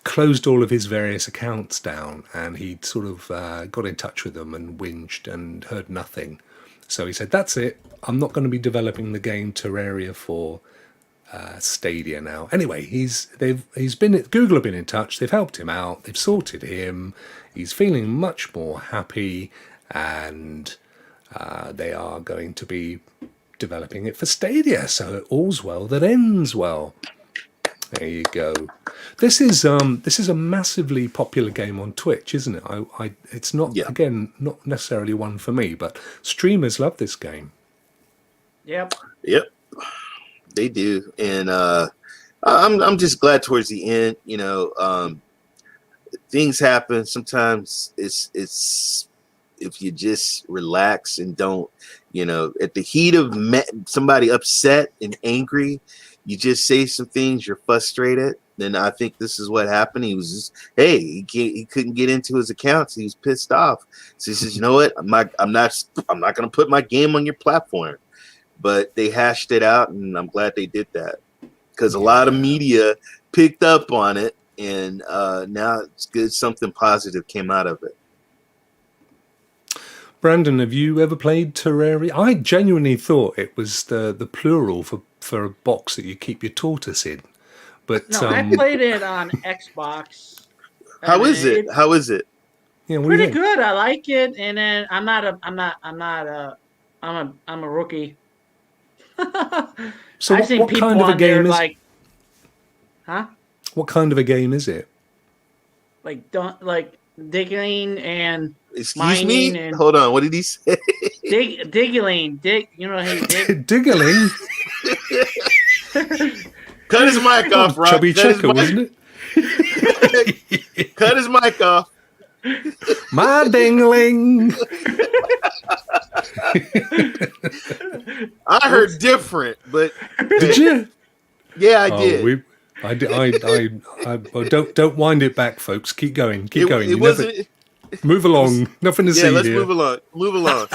closed all of his various accounts down, and he'd sort of got in touch with them and whinged and heard nothing. So he said, "That's it. I'm not going to be developing the game Terraria for Stadia now." Anyway, Google have been in touch. They've helped him out. They've sorted him. He's feeling much more happy, and they are going to be developing it for Stadia. So all's well that ends well. There you go. This is a massively popular game on Twitch, isn't it? It's not again not necessarily one for me, but streamers love this game. Yep. They do, and I'm just glad towards the end. You know, things happen. Sometimes it's if you just relax and don't, you know, at the heat of somebody upset and angry, you just say some things. You're frustrated. Then I think this is what happened. He was just, he couldn't get into his accounts. He was pissed off. So he says, "You know what? I'm not going to put my game on your platform." But they hashed it out, and I'm glad they did that, because a lot of media picked up on it, and now it's good. Something positive came out of it. Brandon, have you ever played Terraria? I genuinely thought it was the plural for a box that you keep your tortoise in. But No, I played it on Xbox. How and is it? How is it? yeah, what do you Pretty think? good. I like it. And then I'm a rookie. So I've seen what people kind of a on there game is? like, huh? What kind of a game is it? Like digging and Excuse mining me. and Hold on. What did he say? digging. You know how you dig? Diggling. Cut his mic off, Rock. Chubby Cut his checker, mic- wasn't it? Cut his mic off. My dingling. I heard different, but Did you? yeah, I did. I did. Don't wind it back, folks. Keep going. Keep going. It You wasn't. never, move along. Nothing to Yeah, see let's here. move along. Move along.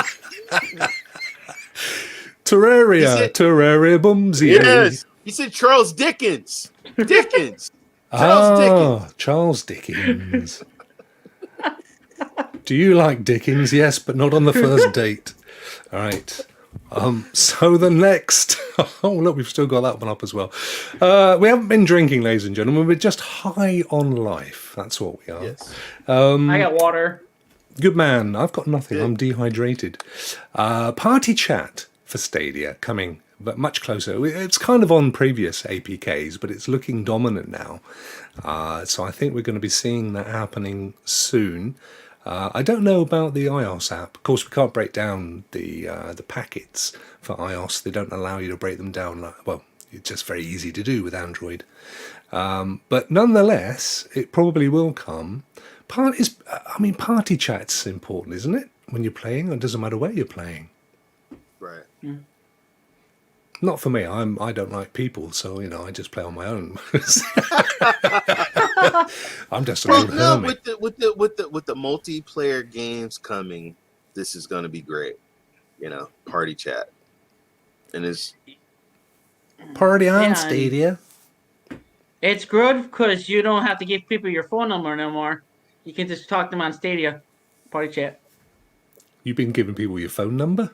Terraria. Terraria Bumsy. Yes, he said Charles Dickens. Dickens. Charles Dickens. Do you like Dickens? Yes, but not on the first date. All right. So the next. Oh, look, we've still got that one up as well. We haven't been drinking, ladies and gentlemen. We're just high on life. That's what we are. Yes. I got water. Good man. I've got nothing. Good. I'm dehydrated. Party chat for Stadia coming, but much closer. It's kind of on previous APKs, but it's looking dominant now. So I think we're going to be seeing that happening soon. I don't know about the iOS app. Of course, we can't break down the packets for iOS. They don't allow you to break them down. Well, it's just very easy to do with Android. But nonetheless, it probably will come. Party chat's important, isn't it? When you're playing, it doesn't matter where you're playing. Right. Not for me. I don't like people, so I just play on my own. I'm just an Well, old no, hermit. with the multiplayer games coming, this is going to be great. Party chat, and it's Party on Yeah, Stadia. It's good because you don't have to give people your phone number no more. You can just talk to them on Stadia, party chat. You've been giving people your phone number.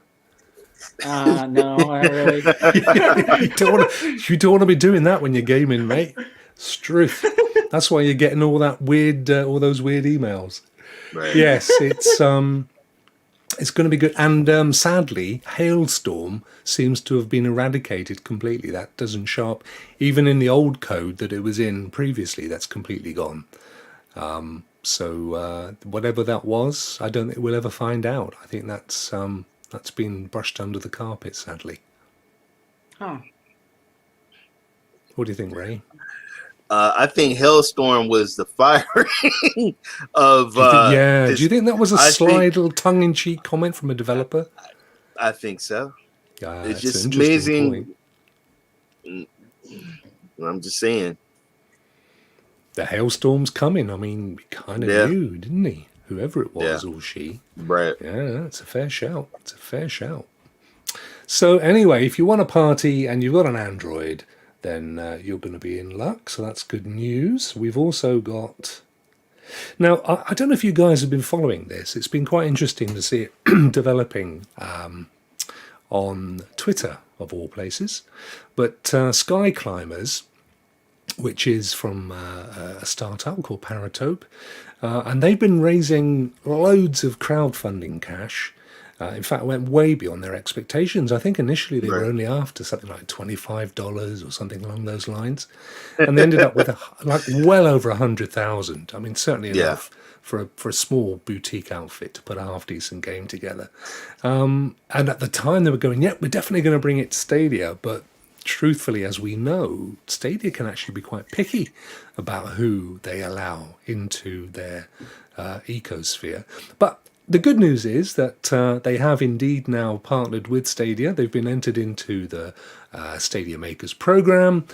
No, not really. You don't want to be doing that when you're gaming, mate. Struth. That's why you're getting all those weird emails. right. Yes, it's going to be good. And sadly, Hailstorm seems to have been eradicated completely. That doesn't show up even in the old code that it was in previously. That's completely gone. So whatever that was, I don't think we'll ever find out. I think that's been brushed under the carpet, sadly. Huh. What do you think, Ray? I think Hellstorm was the firing of. Do you think that was a I sly little tongue-in-cheek comment from a developer? I think so. It's It's just an interesting amazing. point. I'm just saying. The hailstorm's coming. I mean, we kind of knew, didn't he? Whoever it was or she. Right. Yeah, it's a fair shout. It's a fair shout. So anyway, if you want a party and you've got an Android, then you're going to be in luck. So that's good news. We've also got... Now, I don't know if you guys have been following this. It's been quite interesting to see it developing on Twitter, of all places. But Sky Climbers, which is from a startup called Paratope, and they've been raising loads of crowdfunding cash. In fact, went way beyond their expectations. I think initially they were only after something like $25 or something along those lines, and they ended up with well over 100,000. I mean, certainly enough for a small boutique outfit to put a half decent game together. And at the time they were going, we're definitely going to bring it to Stadia, but truthfully, as we know, Stadia can actually be quite picky about who they allow into their ecosphere. But the good news is that they have indeed now partnered with Stadia. They've been entered into the Stadia Makers program.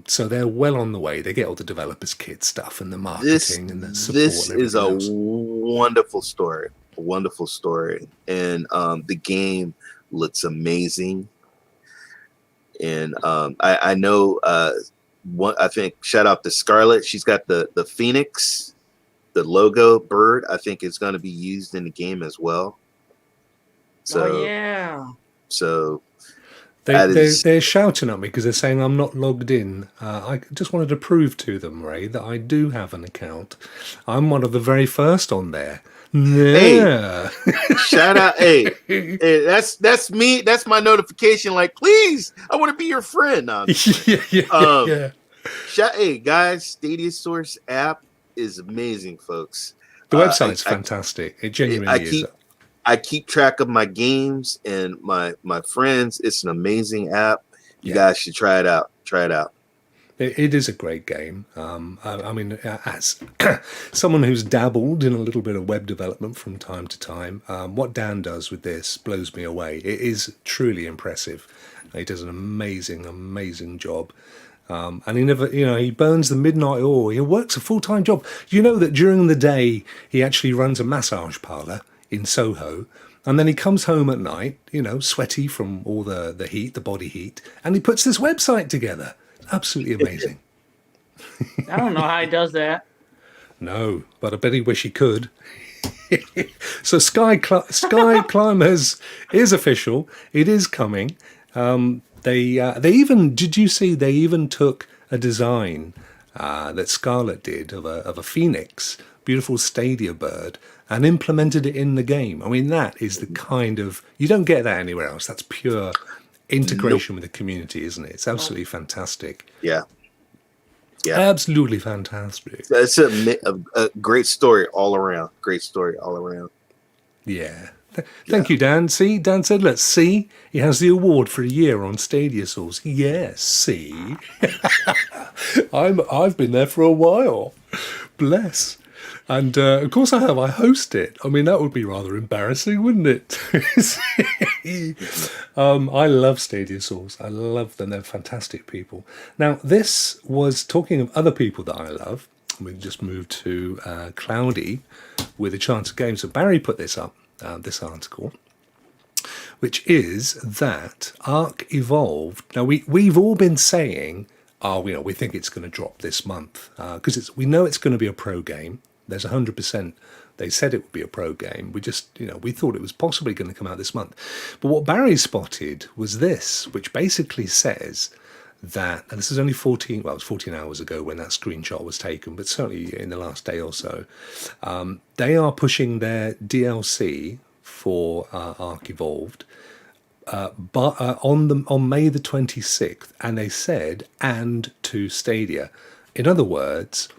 So they're well on the way. They get all the developers kit stuff and the marketing and the support. This and is a else. wonderful story. A wonderful story. And the game looks amazing. And I know I think shout out to Scarlett. She's got the Phoenix, the logo bird. I think it's going to be used in the game as well. So Oh yeah. so that is They're shouting at me because they're saying I'm not logged in. I just wanted to prove to them, Ray, that I do have an account. I'm one of the very first on there. Yeah. shout out. Hey, that's me. That's my notification. Like, please, I want to be your friend. No, I'm just kidding. Yeah. Hey guys, Stadia Source app is amazing, folks. The website's fantastic. It genuinely is. I keep track of my games and my friends. It's an amazing app. You guys should try it out. Try it out. It is a great game. I mean, as someone who's dabbled in a little bit of web development from time to time, what Dan does with this blows me away. It is truly impressive. He does an amazing job. And he never, he burns the midnight oil. He works a full-time job. You know that during the day, he actually runs a massage parlor in Soho. And then he comes home at night, sweaty from all the heat, the body heat. And he puts this website together. Absolutely amazing. I don't know how he does that. No, but I bet he wish he could. So Sky Climbers is official. It is coming. They even, did you see, they even took a design that Scarlett did of a phoenix, beautiful Stadia bird, and implemented it in the game. I mean, that is the kind of, you don't get that anywhere else. That's pure integration with the community, isn't it? It's absolutely fantastic. Yeah. Absolutely fantastic. It's a great story all around. Great story all around. Yeah. Thank you, Dan. See, Dan said, let's see. He has the award for a year on Stadia Source. Yes, see. I've been there for a while. Bless. And of course I have. I host it. I mean, that would be rather embarrassing, wouldn't it? I love Stadia Source. I love them. They're fantastic people. Now, this was talking of other people that I love. We just moved to Cloudy with a chance of game. So Barry put this up, this article, which is that Ark Evolved. Now, we've all been saying, we think it's going to drop this month because we know it's going to be a pro game. There's 100%. They said it would be a pro game. We just, we thought it was possibly going to come out this month. But what Barry spotted was this, which basically says that, and this is only 14 hours ago when that screenshot was taken, but certainly in the last day or so, they are pushing their DLC for Ark Evolved on May the 26th, and they said, and to Stadia. In other words,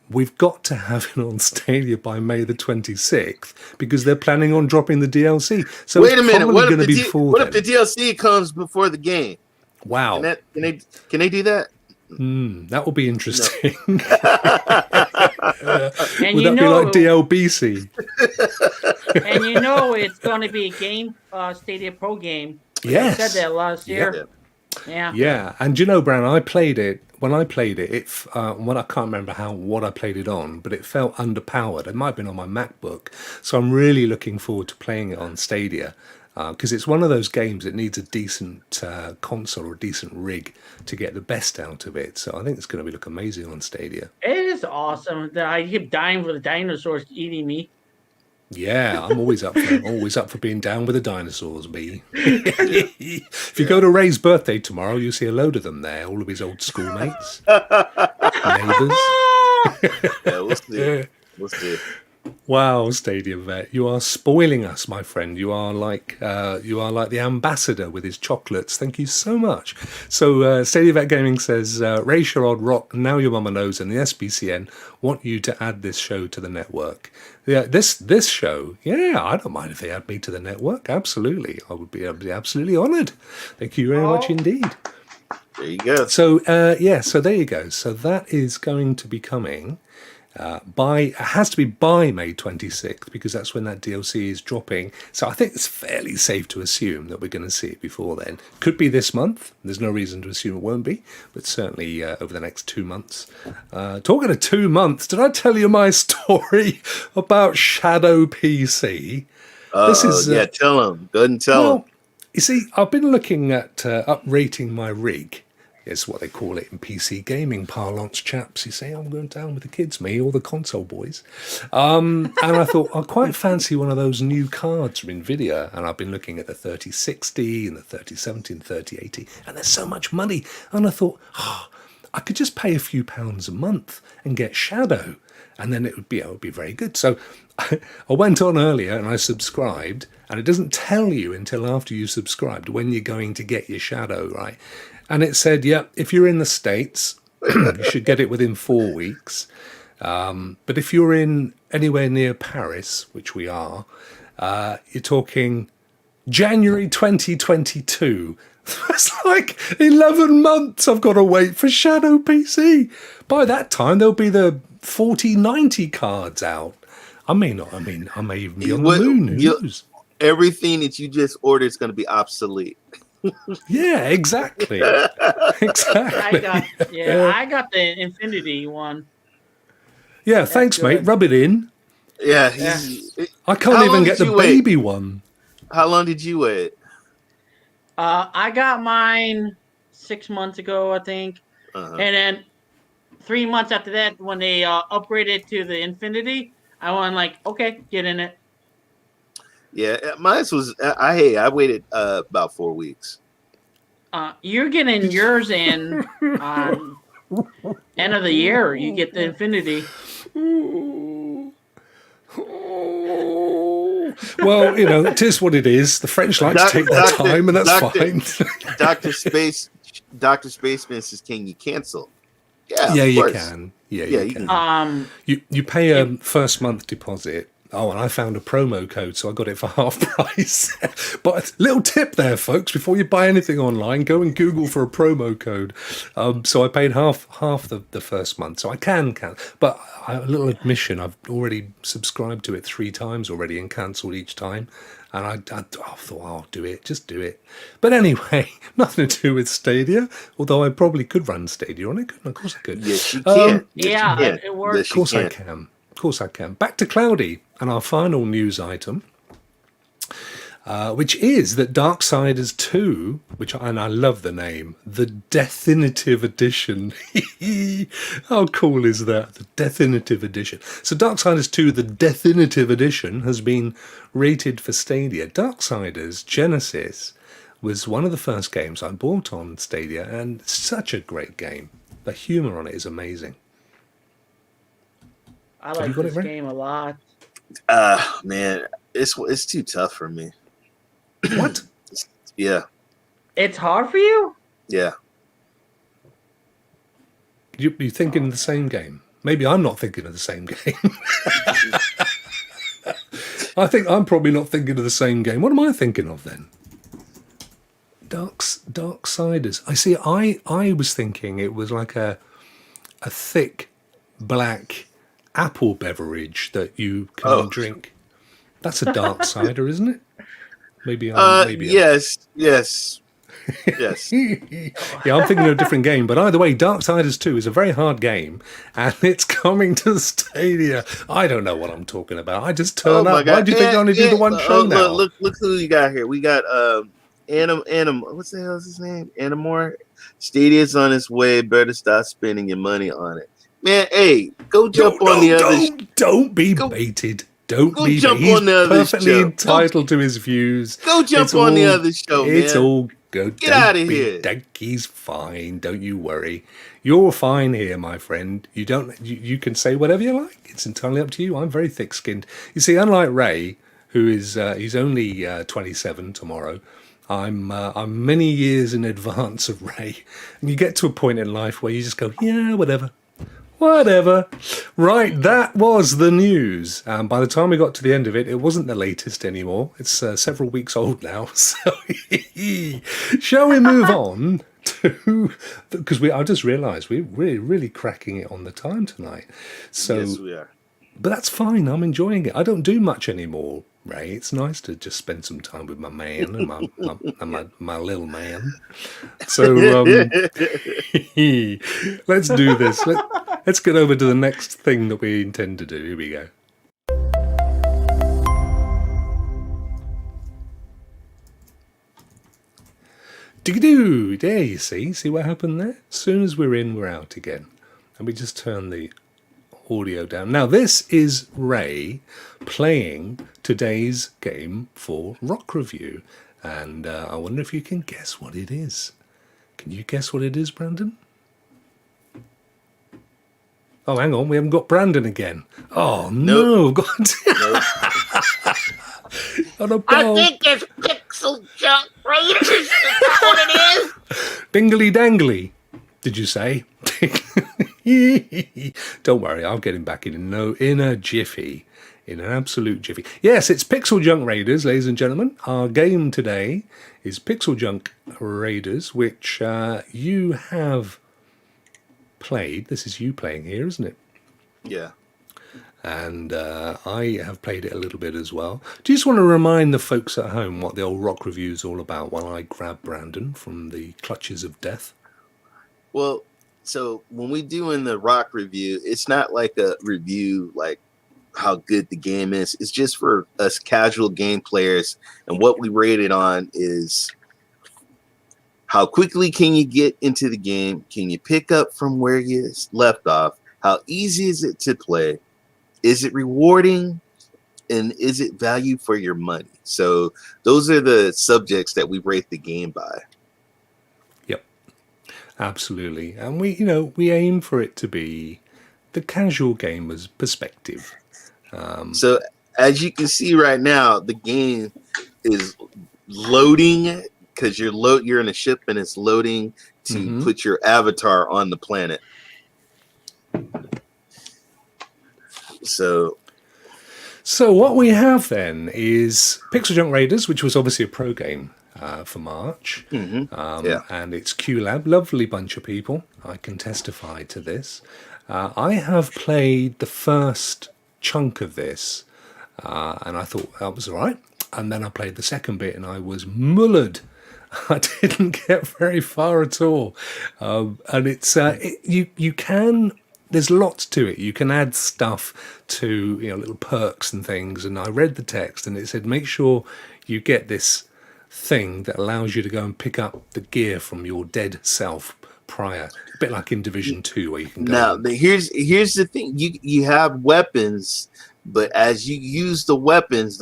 we've got to have it on Stadia by May the 26th because they're planning on dropping the DLC. So wait a minute. What if the DLC comes before the game? Wow. Can they do that? That will be interesting. And Would that be like DLBC? And it's going to be a game, Stadia Pro game. Yes. I said that last year. Yeah. And Brown, I played it. When I played it, I can't remember what I played it on, but it felt underpowered. It might have been on my MacBook. So I'm really looking forward to playing it on Stadia because it's one of those games that needs a decent console or a decent rig to get the best out of it. So I think it's going to look amazing on Stadia. It is awesome. I keep dying for the dinosaurs eating me. Yeah, I'm always up for being down with the dinosaurs, me. If you go to Ray's birthday tomorrow, you'll see a load of them there, all of his old schoolmates, neighbours. Yeah, we'll see. We'll see. Wow, Stadia Vet, you are spoiling us, my friend. You are like the ambassador with his chocolates. Thank you so much. So Stadia Vet Gaming says, Ray Sherrod, Rokk, Now Your Mama Knows, and the SBCN want you to add this show to the network. Yeah, this show. Yeah, I don't mind if they add me to the network. Absolutely, I would be absolutely honoured. Thank you very much indeed. There you go. So so there you go. So that is going to be coming. It has to be by May 26th because that's when that DLC is dropping. So I think it's fairly safe to assume that we're going to see it before then. Could be this month. There's no reason to assume it won't be, but certainly over the next 2 months. Talking of 2 months, did I tell you my story about Shadow PC? Tell them. Go ahead and tell them. You see, I've been looking at uprating my rig It's what they call it in PC gaming parlance, chaps. You say, I'm going down with the kids, me, or the console boys. And I thought, I quite fancy one of those new cards from NVIDIA. And I've been looking at the 3060 and the 3070 and 3080, and there's so much money. And I thought, I could just pay a few pounds a month and get Shadow, and then it would be very good. So I went on earlier and I subscribed, and it doesn't tell you until after you subscribed when you're going to get your Shadow, right? And it said, yeah, if you're in the States, you should get it within 4 weeks. But if you're in anywhere near Paris, which we are, you're talking January 2022. That's like 11 months I've got to wait for Shadow PC. By that time, there'll be the 4090 cards out. I may even be on the moon. Who knows? Everything that you just ordered is going to be obsolete. Yeah, exactly. Exactly. I got the Infinity one. Yeah, That's thanks, good. mate. Rub it in. Yeah. I can't even get the baby one. How long did you wait? I got mine 6 months ago, I think. Uh-huh. And then 3 months after that, when they upgraded to the Infinity, I went like, okay, get in it. Yeah, mine was. I waited about 4 weeks. You're getting yours in on end of the year. You get the Infinity. Well, it is what it is. The French like to take their time, and that's fine. Dr. Spaceman says, "Can you cancel?" Yeah, you can. Yeah, you can. You pay a first month deposit. Oh, and I found a promo code, so I got it for half price. But little tip there, folks, before you buy anything online, go and Google for a promo code. So I paid half the first month, so I can. But a little admission, I've already subscribed to it 3 times already and cancelled each time. And I thought, I'll do it, just do it. But anyway, nothing to do with Stadia, although I probably could run Stadia on it. Of course I could. Yes, you can. It works. Yes, Of course I can. Of course I can. Back to Cloudy and our final news item, which is that Darksiders 2, and I love the name, the Definitive Edition. How cool is that? The Definitive Edition. So Darksiders 2, the Definitive Edition, has been rated for Stadia. Darksiders Genesis was one of the first games I bought on Stadia, and such a great game. The humour on it is amazing. I like this game a lot. Man, it's too tough for me. What? Yeah. It's hard for you? Yeah. You thinking of the same game? Maybe I'm not thinking of the same game. I think I'm probably not thinking of the same game. What am I thinking of then? Darksiders. I see. I was thinking it was like a thick black apple beverage that you can drink. That's a dark cider, isn't it? Maybe yes. Yeah, I'm thinking of a different game, but either way, Darksiders 2 is a very hard game, and it's coming to Stadia. I don't know what I'm talking about. I just turn up. Why do you think I only do the one show now? Look who you got here. We got what's the hell is his name? Animor. Stadia's on its way. Better stop spending your money on it. Man, hey, go jump on the other. Don't be baited. Don't be jump baited. He's on the other perfectly show. entitled to his views. Go jump on the other show, man. It's all good. Get out of here. He's fine. Don't you worry. You're fine here, my friend. You can say whatever you like. It's entirely up to you. I'm very thick-skinned. You see, unlike Ray, who is he's only 27 tomorrow. I'm many years in advance of Ray, and you get to a point in life where you just go, yeah, whatever. Right, that was the news. By the time we got to the end of it, it wasn't the latest anymore. It's several weeks old now. So, shall we move on to? Because I just realised we're really cracking it on the time tonight. So, yes, we are. But that's fine. I'm enjoying it. I don't do much anymore, Ray. It's nice to just spend some time with my man and my little man. So let's do this. Let's get over to the next thing that we intend to do. Here we go. Diggy-doo! There you see what happened there? As soon as we're in, we're out again. And we just turn the audio down. Now this is Ray playing today's game for Rokk Review. And I wonder if you can guess what it is. Can you guess what it is, Brandon? Oh, hang on, we haven't got Brandon again. Oh, no. Nope. On a I ball. think it's Pixel Junk Raiders. Is that what it is? Dingly dangly, did you say? Don't worry, I'll get him back in a jiffy. In an absolute jiffy. Yes, it's Pixel Junk Raiders, ladies and gentlemen. Our game today is Pixel Junk Raiders, which you have played. This is you playing here, isn't it? Yeah. And I have played it a little bit as well. Do you just want to remind the folks at home what the old Rokk Review is all about while I grab Brandon from the clutches of death? Well, so when we do in the Rokk Review, it's not like a review like how good the game is. It's just for us casual game players, and what we rate it on is how quickly can you get into the game? Can you pick up from where you left off? How easy is it to play? Is it rewarding? And is it value for your money? So those are the subjects that we rate the game by. Yep, absolutely. And we aim for it to be the casual gamer's perspective. So as you can see right now, the game is loading because you're in a ship and it's loading to put your avatar on the planet. So what we have then is Pixel Junk Raiders, which was obviously a pro game for March. And it's QLab, lovely bunch of people. I can testify to this. I have played the first chunk of this, and I thought that was all right. And then I played the second bit, and I was mullered. I didn't get very far at all. And it's you can. There's lots to it. You can add stuff to little perks and things. And I read the text, and it said make sure you get this thing that allows you to go and pick up the gear from your dead self prior. A bit like in Division 2 where you can go. Now, here's the thing. You have weapons, but as you use the weapons,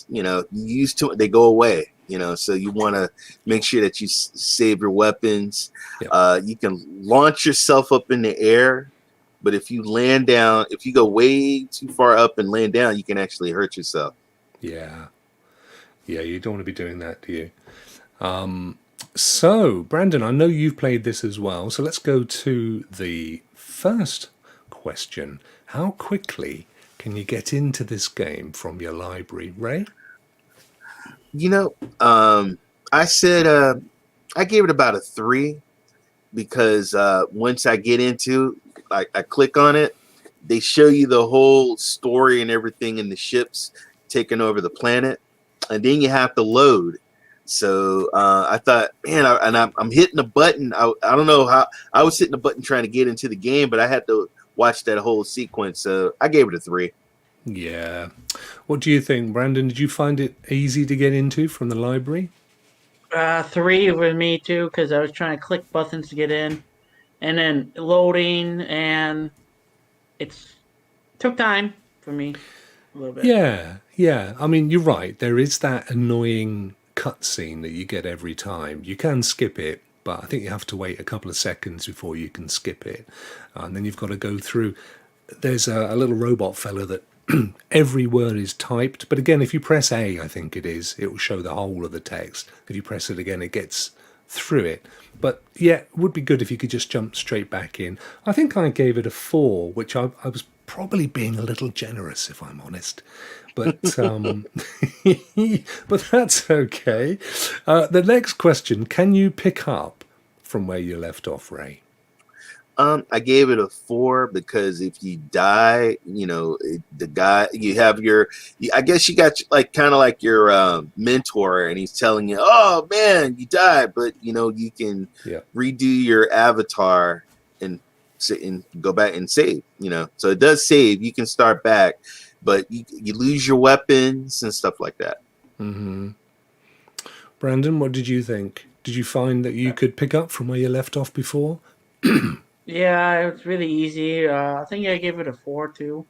you use they go away. So you want to make sure that you save your weapons. Yep. You can launch yourself up in the air, but if you land down, if you go way too far up and land down, you can actually hurt yourself. Yeah, you don't want to be doing that, do you? So, Brandon, I know you've played this as well, so let's go to the first question. How quickly can you get into this game from your library, Ray? I said I gave it about a 3 because once I get into, I click on it, they show you the whole story and everything in the ships taking over the planet, and then you have to load. So I thought, man, I'm hitting a button. I don't know how I was hitting a button trying to get into the game, but I had to watch that whole sequence. So I gave it a 3. Yeah. What do you think, Brandon? Did you find it easy to get into from the library? 3 with me too, because I was trying to click buttons to get in, and then loading, and took time for me a little bit. Yeah. I mean, you're right. There is that annoying cutscene that you get every time. You can skip it, but I think you have to wait a couple of seconds before you can skip it. And then you've got to go through. There's a little robot fella that every word is typed. But again, if you press A, I think it will show the whole of the text. If you press it again, it gets through it. But yeah, it would be good if you could just jump straight back in. I think I gave it a 4, which I was probably being a little generous, if I'm honest. But but that's okay. The next question: can you pick up from where you left off, Ray? I gave it a 4 because if you die, the guy you have I guess you got kind of like your mentor, and he's telling you, "Oh man, you died," but you can redo your avatar and go back and save. So it does save. You can start back, but you lose your weapons and stuff like that. Mm-hmm. Brandon, what did you think? Did you find that you could pick up from where you left off before? Yeah, it was really easy. I think I gave it a 4 too.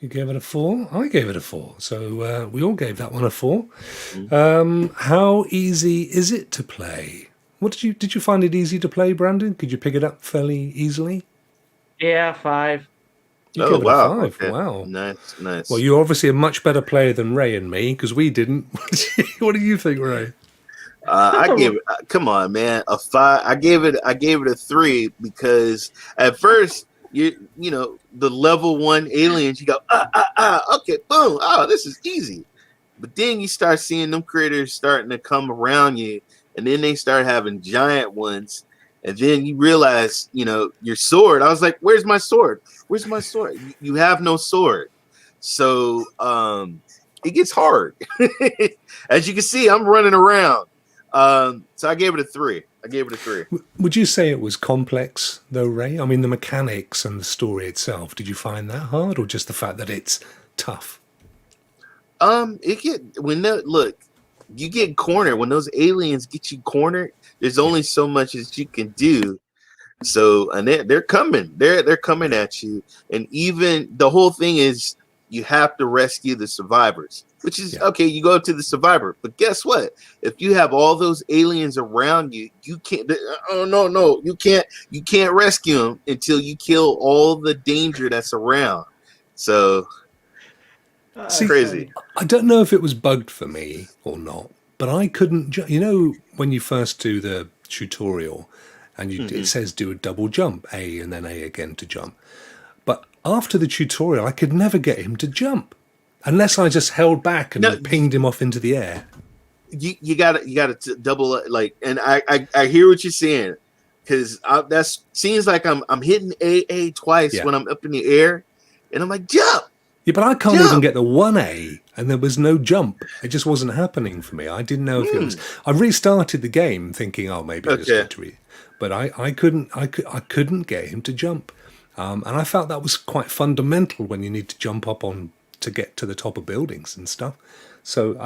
You gave it a 4. I gave it a 4. So we all gave that one a 4. Mhm. How easy is it to play? What did you find it easy to play, Brandon? Could you pick it up fairly easily? Yeah, 5. You Oh gave it a wow. 5. Okay. Wow. Nice, nice. Well, you're obviously a much better player than Ray and me because we didn't. What do you think, Ray? I gave it. Come on, man, a 5. I gave it a 3 because at first you know the level 1 aliens. You go okay, boom. Oh, this is easy. But then you start seeing them critters starting to come around you, and then they start having giant ones. And then you realize, you know, your sword. I was like, "Where's my sword? Where's my sword?" You have no sword, so it gets hard. As you can see, I'm running around. So I gave it a 3. I gave it a 3. Would you say it was complex, though, Ray? I mean, the mechanics and the story itself, did you find that hard or just the fact that it's tough? It get when look, you get cornered when those aliens get you cornered. There's only so much as you can do. So and they're coming. They're coming at you. And even the whole thing is you have to rescue the survivors, which is okay. You go to the survivor, but guess what? If you have all those aliens around you, you can't. Oh no, you can't. You can't rescue them until you kill all the danger that's around. So See, crazy. I don't know if it was bugged for me or not, but I couldn't. You know, when you first do the tutorial, and it says do a double jump, A and then A again to jump. But after the tutorial, I could never get him to jump unless I just held back and pinged him off into the air. You gotta double like, and I hear what you're saying because that seems like I'm hitting AA twice when I'm up in the air, and I'm like jump. Yeah, but I can't even get the 1A, and there was no jump. It just wasn't happening for me. I didn't know if it was. I restarted the game thinking, oh, maybe it was going to be, but I couldn't get him to jump, and I felt that was quite fundamental when you need to jump up on to get to the top of buildings and stuff. So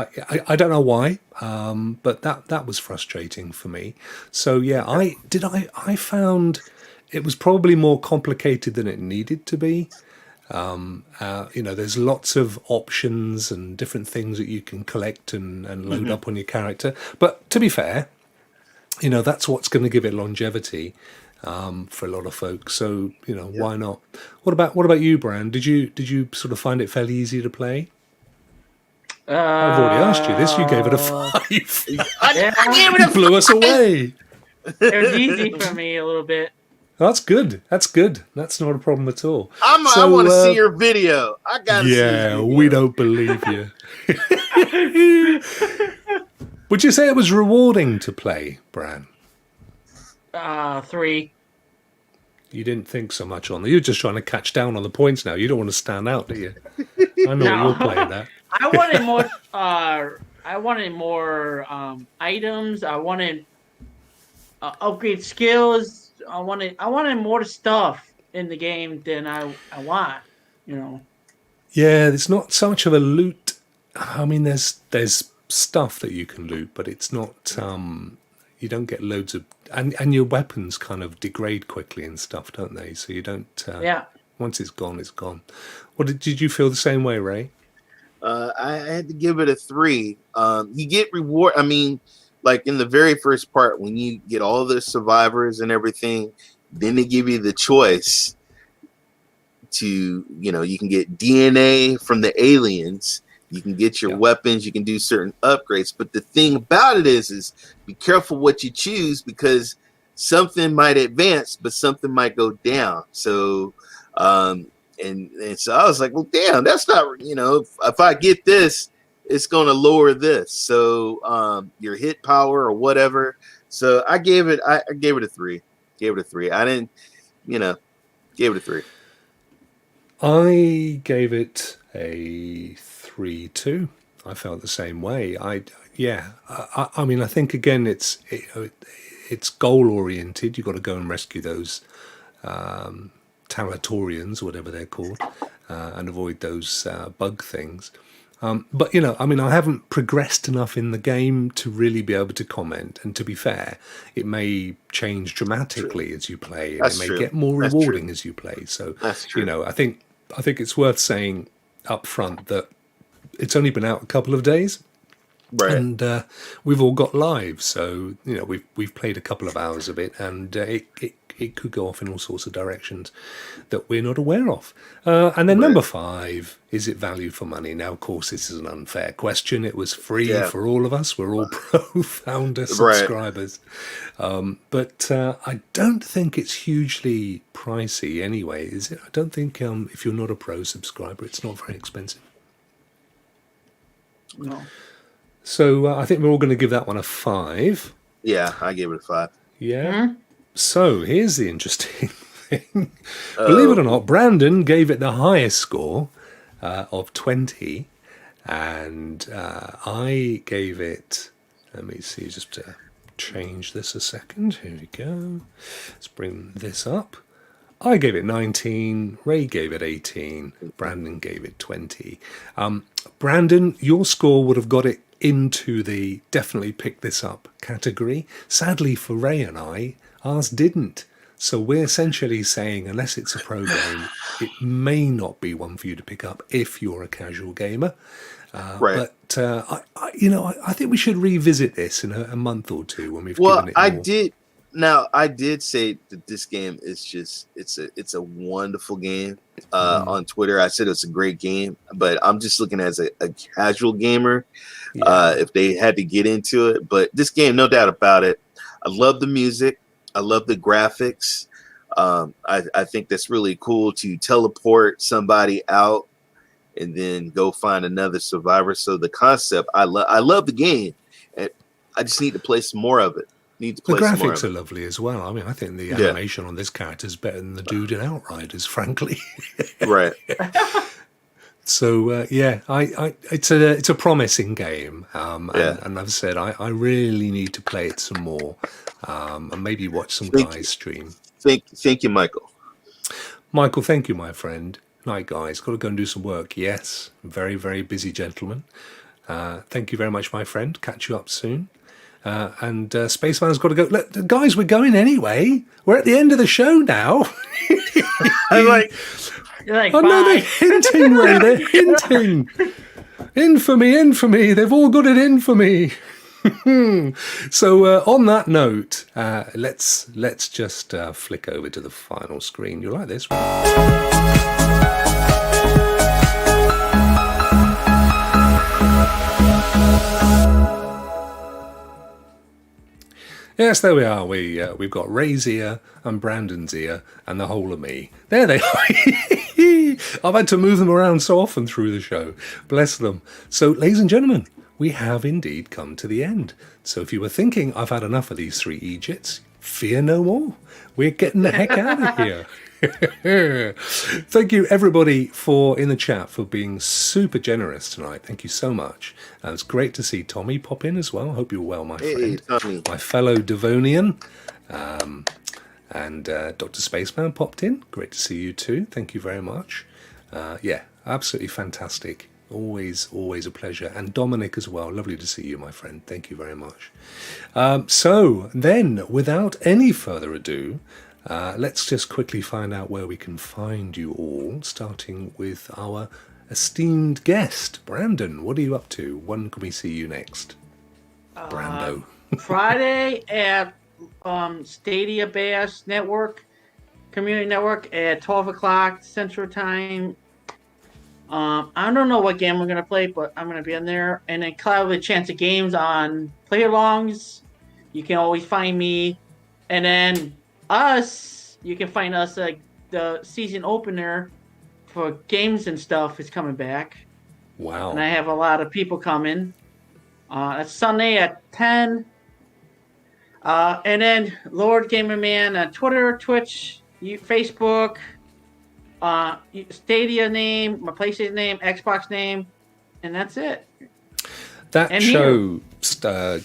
I don't know why, but that was frustrating for me. So yeah, I found it was probably more complicated than it needed to be. You know, there's lots of options and different things that you can collect and load up on your character. But to be fair, you know, that's what's going to give it longevity for a lot of folks. So, you know, why not? What about you, Bran? Did you sort of find it fairly easy to play? I've already asked you this. You gave it a 5. I gave it You blew us away. It was easy for me a little bit. That's good. That's good. That's not a problem at all. I want to see your video. I gotta see. Yeah, we don't believe you. Would you say it was rewarding to play, Bran? 3. You didn't think so much on that. You're just trying to catch down on the points now. You don't want to stand out, do you? I know No. you're playing that. I wanted more. I wanted more items. I wanted upgrade skills. I wanted more stuff in the game than I want. You know. Yeah, it's not so much of a loot. I mean, there's stuff that you can loot, but it's not. You don't get loads of, and your weapons kind of degrade quickly and stuff, don't they? So you don't. Yeah. Once it's gone, it's gone. What did you feel the same way, Ray? I had to give it a 3. You get reward. I mean, like in the very first part, when you get all the survivors and everything, then they give you the choice to, you know, you can get DNA from the aliens. You can get your weapons. You can do certain upgrades. But the thing about it is be careful what you choose because something might advance, but something might go down. So, and so I was like, well, damn, that's not, you know, if I get this, it's going to lower this. So, your hit power or whatever. So I gave it a 3. Gave it a 3. I didn't, you know, gave it a 3. I gave it a 3 too. I felt the same way. I mean, I think again, it's goal oriented. You've got to go and rescue those Talatorians, whatever they're called, and avoid those bug things. But, you know, I mean, I haven't progressed enough in the game to really be able to comment. And to be fair, it may change dramatically as you play, and it That's may true. get more That's rewarding true. as you play. So, That's true. you know, I think it's worth saying up front that it's only been out a couple of days. Right. And we've all got lives, so you know we've played a couple of hours of it, and it could go off in all sorts of directions that we're not aware of. And then Right. number 5, is it value for money? Now, of course, this is an unfair question. It was free Yeah. for all of us. We're all pro founder subscribers, but I don't think it's hugely pricey anyway, is it? I don't think if you're not a pro subscriber, it's not very expensive. No. So I think we're all going to give that one a 5. Yeah, I gave it a 5. Yeah. So here's the interesting thing. Believe it or not, Brandon gave it the highest score of 20. And I gave it, let me see, just to change this a second. Here we go. Let's bring this up. I gave it 19, Ray gave it 18, Brandon gave it 20. Brandon, your score would have got it into the definitely pick this up category. Sadly for Ray and I, ours didn't. So we're essentially saying, unless it's a pro game, it may not be one for you to pick up if you're a casual gamer. Right. But I think we should revisit this in a month or two when we've Well, given it I more. did. Now, I did say that this game is just it's a wonderful game. On Twitter, I said it's a great game, but I'm just looking as a casual gamer. If they had to get into it, but this game, no doubt about it. I love the music. I love the graphics. I think that's really cool to teleport somebody out and then go find another survivor. So the concept, I love the game. And I just need to play some more of it. The graphics are lovely as well. I mean, I think the animation on this character is better than the dude in Outriders, frankly. Right. So it's a promising game, and I've said I really need to play it some more, and maybe watch some guys stream. Thank you, Michael. Michael, thank you, my friend. Night, guys. Got to go and do some work. Yes, very, very busy gentleman. Thank you very much, my friend. Catch you up soon. And Spaceman's got to go. Look, guys, we're going anyway. We're at the end of the show now. I'm like, You're like, Oh no, they're bye. hinting, Ray. They're hinting. Infamy. They've all got it in for me. So on that note, let's just flick over to the final screen. You like this one? Yes, there we are. We've got Ray's ear and Brandon's ear and the whole of me. There they are. I've had to move them around so often through the show. Bless them. So, ladies and gentlemen, we have indeed come to the end. So if you were thinking I've had enough of these 3 Egypts, fear no more. We're getting the heck out of here. Thank you everybody in the chat for being super generous tonight. Thank you so much. It's great to see Tommy pop in as well. Hope you're well, my friend. Tommy. My fellow Devonian. And Dr. Spaceman popped in. Great to see you too. Thank you very much. Absolutely fantastic. Always a pleasure. And Dominic as well. Lovely to see you, my friend. Thank you very much. So then, without any further ado, let's just quickly find out where we can find you all, starting with our esteemed guest. Brandon, what are you up to? When can we see you next? Brando. Friday at Stadia Bass Network, Community Network at 12 o'clock Central Time. I don't know what game we're going to play, but I'm going to be in there. And then Cloud with Chance of Games on play-alongs. You can always find me. And then you can find us like the season opener for games and stuff is coming back. Wow. And I have a lot of people coming. That's Sunday at 10. And then Lord Gamer Man on Twitter, Twitch, Facebook, Stadia name, my PlayStation name, Xbox name, and that's it. That And show,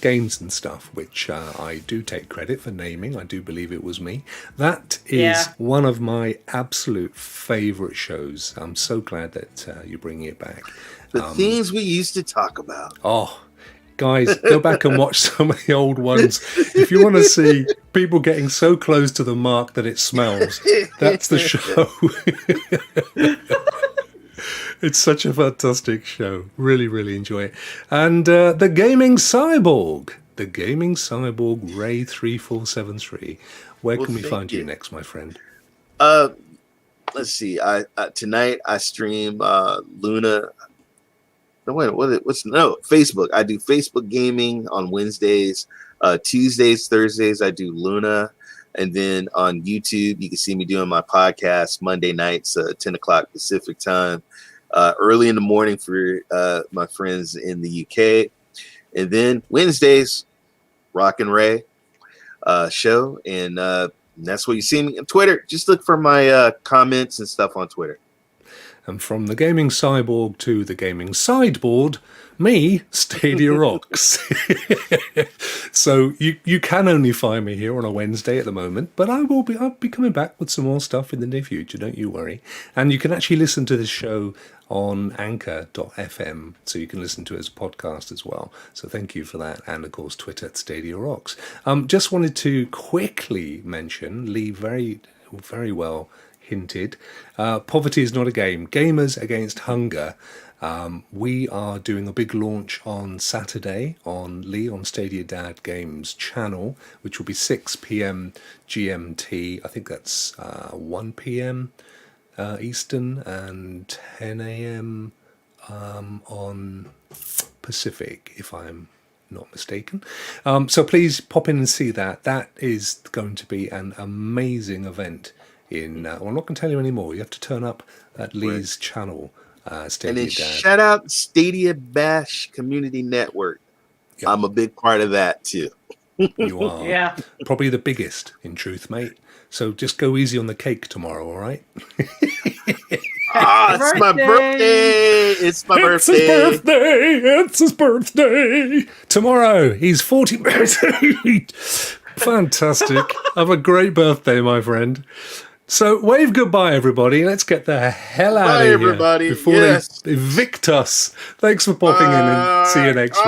Games and Stuff, which I do take credit for naming, I do believe it was me. That is Yeah. one of my absolute favourite shows. I'm so glad that you're bringing it back. The things we used to talk about. Oh, guys, go back and watch some of the old ones. If you want to see people getting so close to the mark that it smells, that's the show. It's such a fantastic show. Really, really enjoy it. And the Gaming Cyborg. The Gaming Cyborg Ray 3473. Where can we thank find you you. next, my friend? Let's see. Tonight I stream Luna. No, wait, Facebook. I do Facebook gaming on Wednesdays. Tuesdays, Thursdays, I do Luna. And then on YouTube, you can see me doing my podcast Monday nights, 10 o'clock Pacific time. Early in the morning for my friends in the UK. And then Wednesdays, Rokk and Ray show. And that's where you see me on Twitter. Just look for my comments and stuff on Twitter. And from the Gaming Cyborg to the Gaming Sideboard, me, Stadia Rocks. So you can only find me here on a Wednesday at the moment, but I'll be coming back with some more stuff in the near future, don't you worry. And you can actually listen to this show on anchor.fm, so you can listen to it as a podcast as well. So thank you for that. And of course, Twitter at Stadia Rocks. Just wanted to quickly mention, Lee very, very well hinted, Poverty is Not a Game, Gamers Against Hunger. We are doing a big launch on Saturday on Stadia Dad Games channel, which will be 6 p.m. GMT. I think that's 1 p.m. Eastern and 10 a.m. On Pacific, if I'm not mistaken. So please pop in and see that. That is going to be an amazing event. I'm not going to tell you anymore. You have to turn up at Lee's channel, Stadia And then Dad. shout out Stadia Bash Community Network. Yep. I'm a big part of that too. You are Yeah. probably the biggest, in truth, mate. So just go easy on the cake tomorrow, all right? It's my birthday. It's my It's his birthday. It's his birthday. Tomorrow, he's 40. Fantastic. Have a great birthday, my friend. So wave goodbye, everybody. Let's get the hell out Bye, of here everybody. before Yes. they evict us. Thanks for popping in, and see you next week.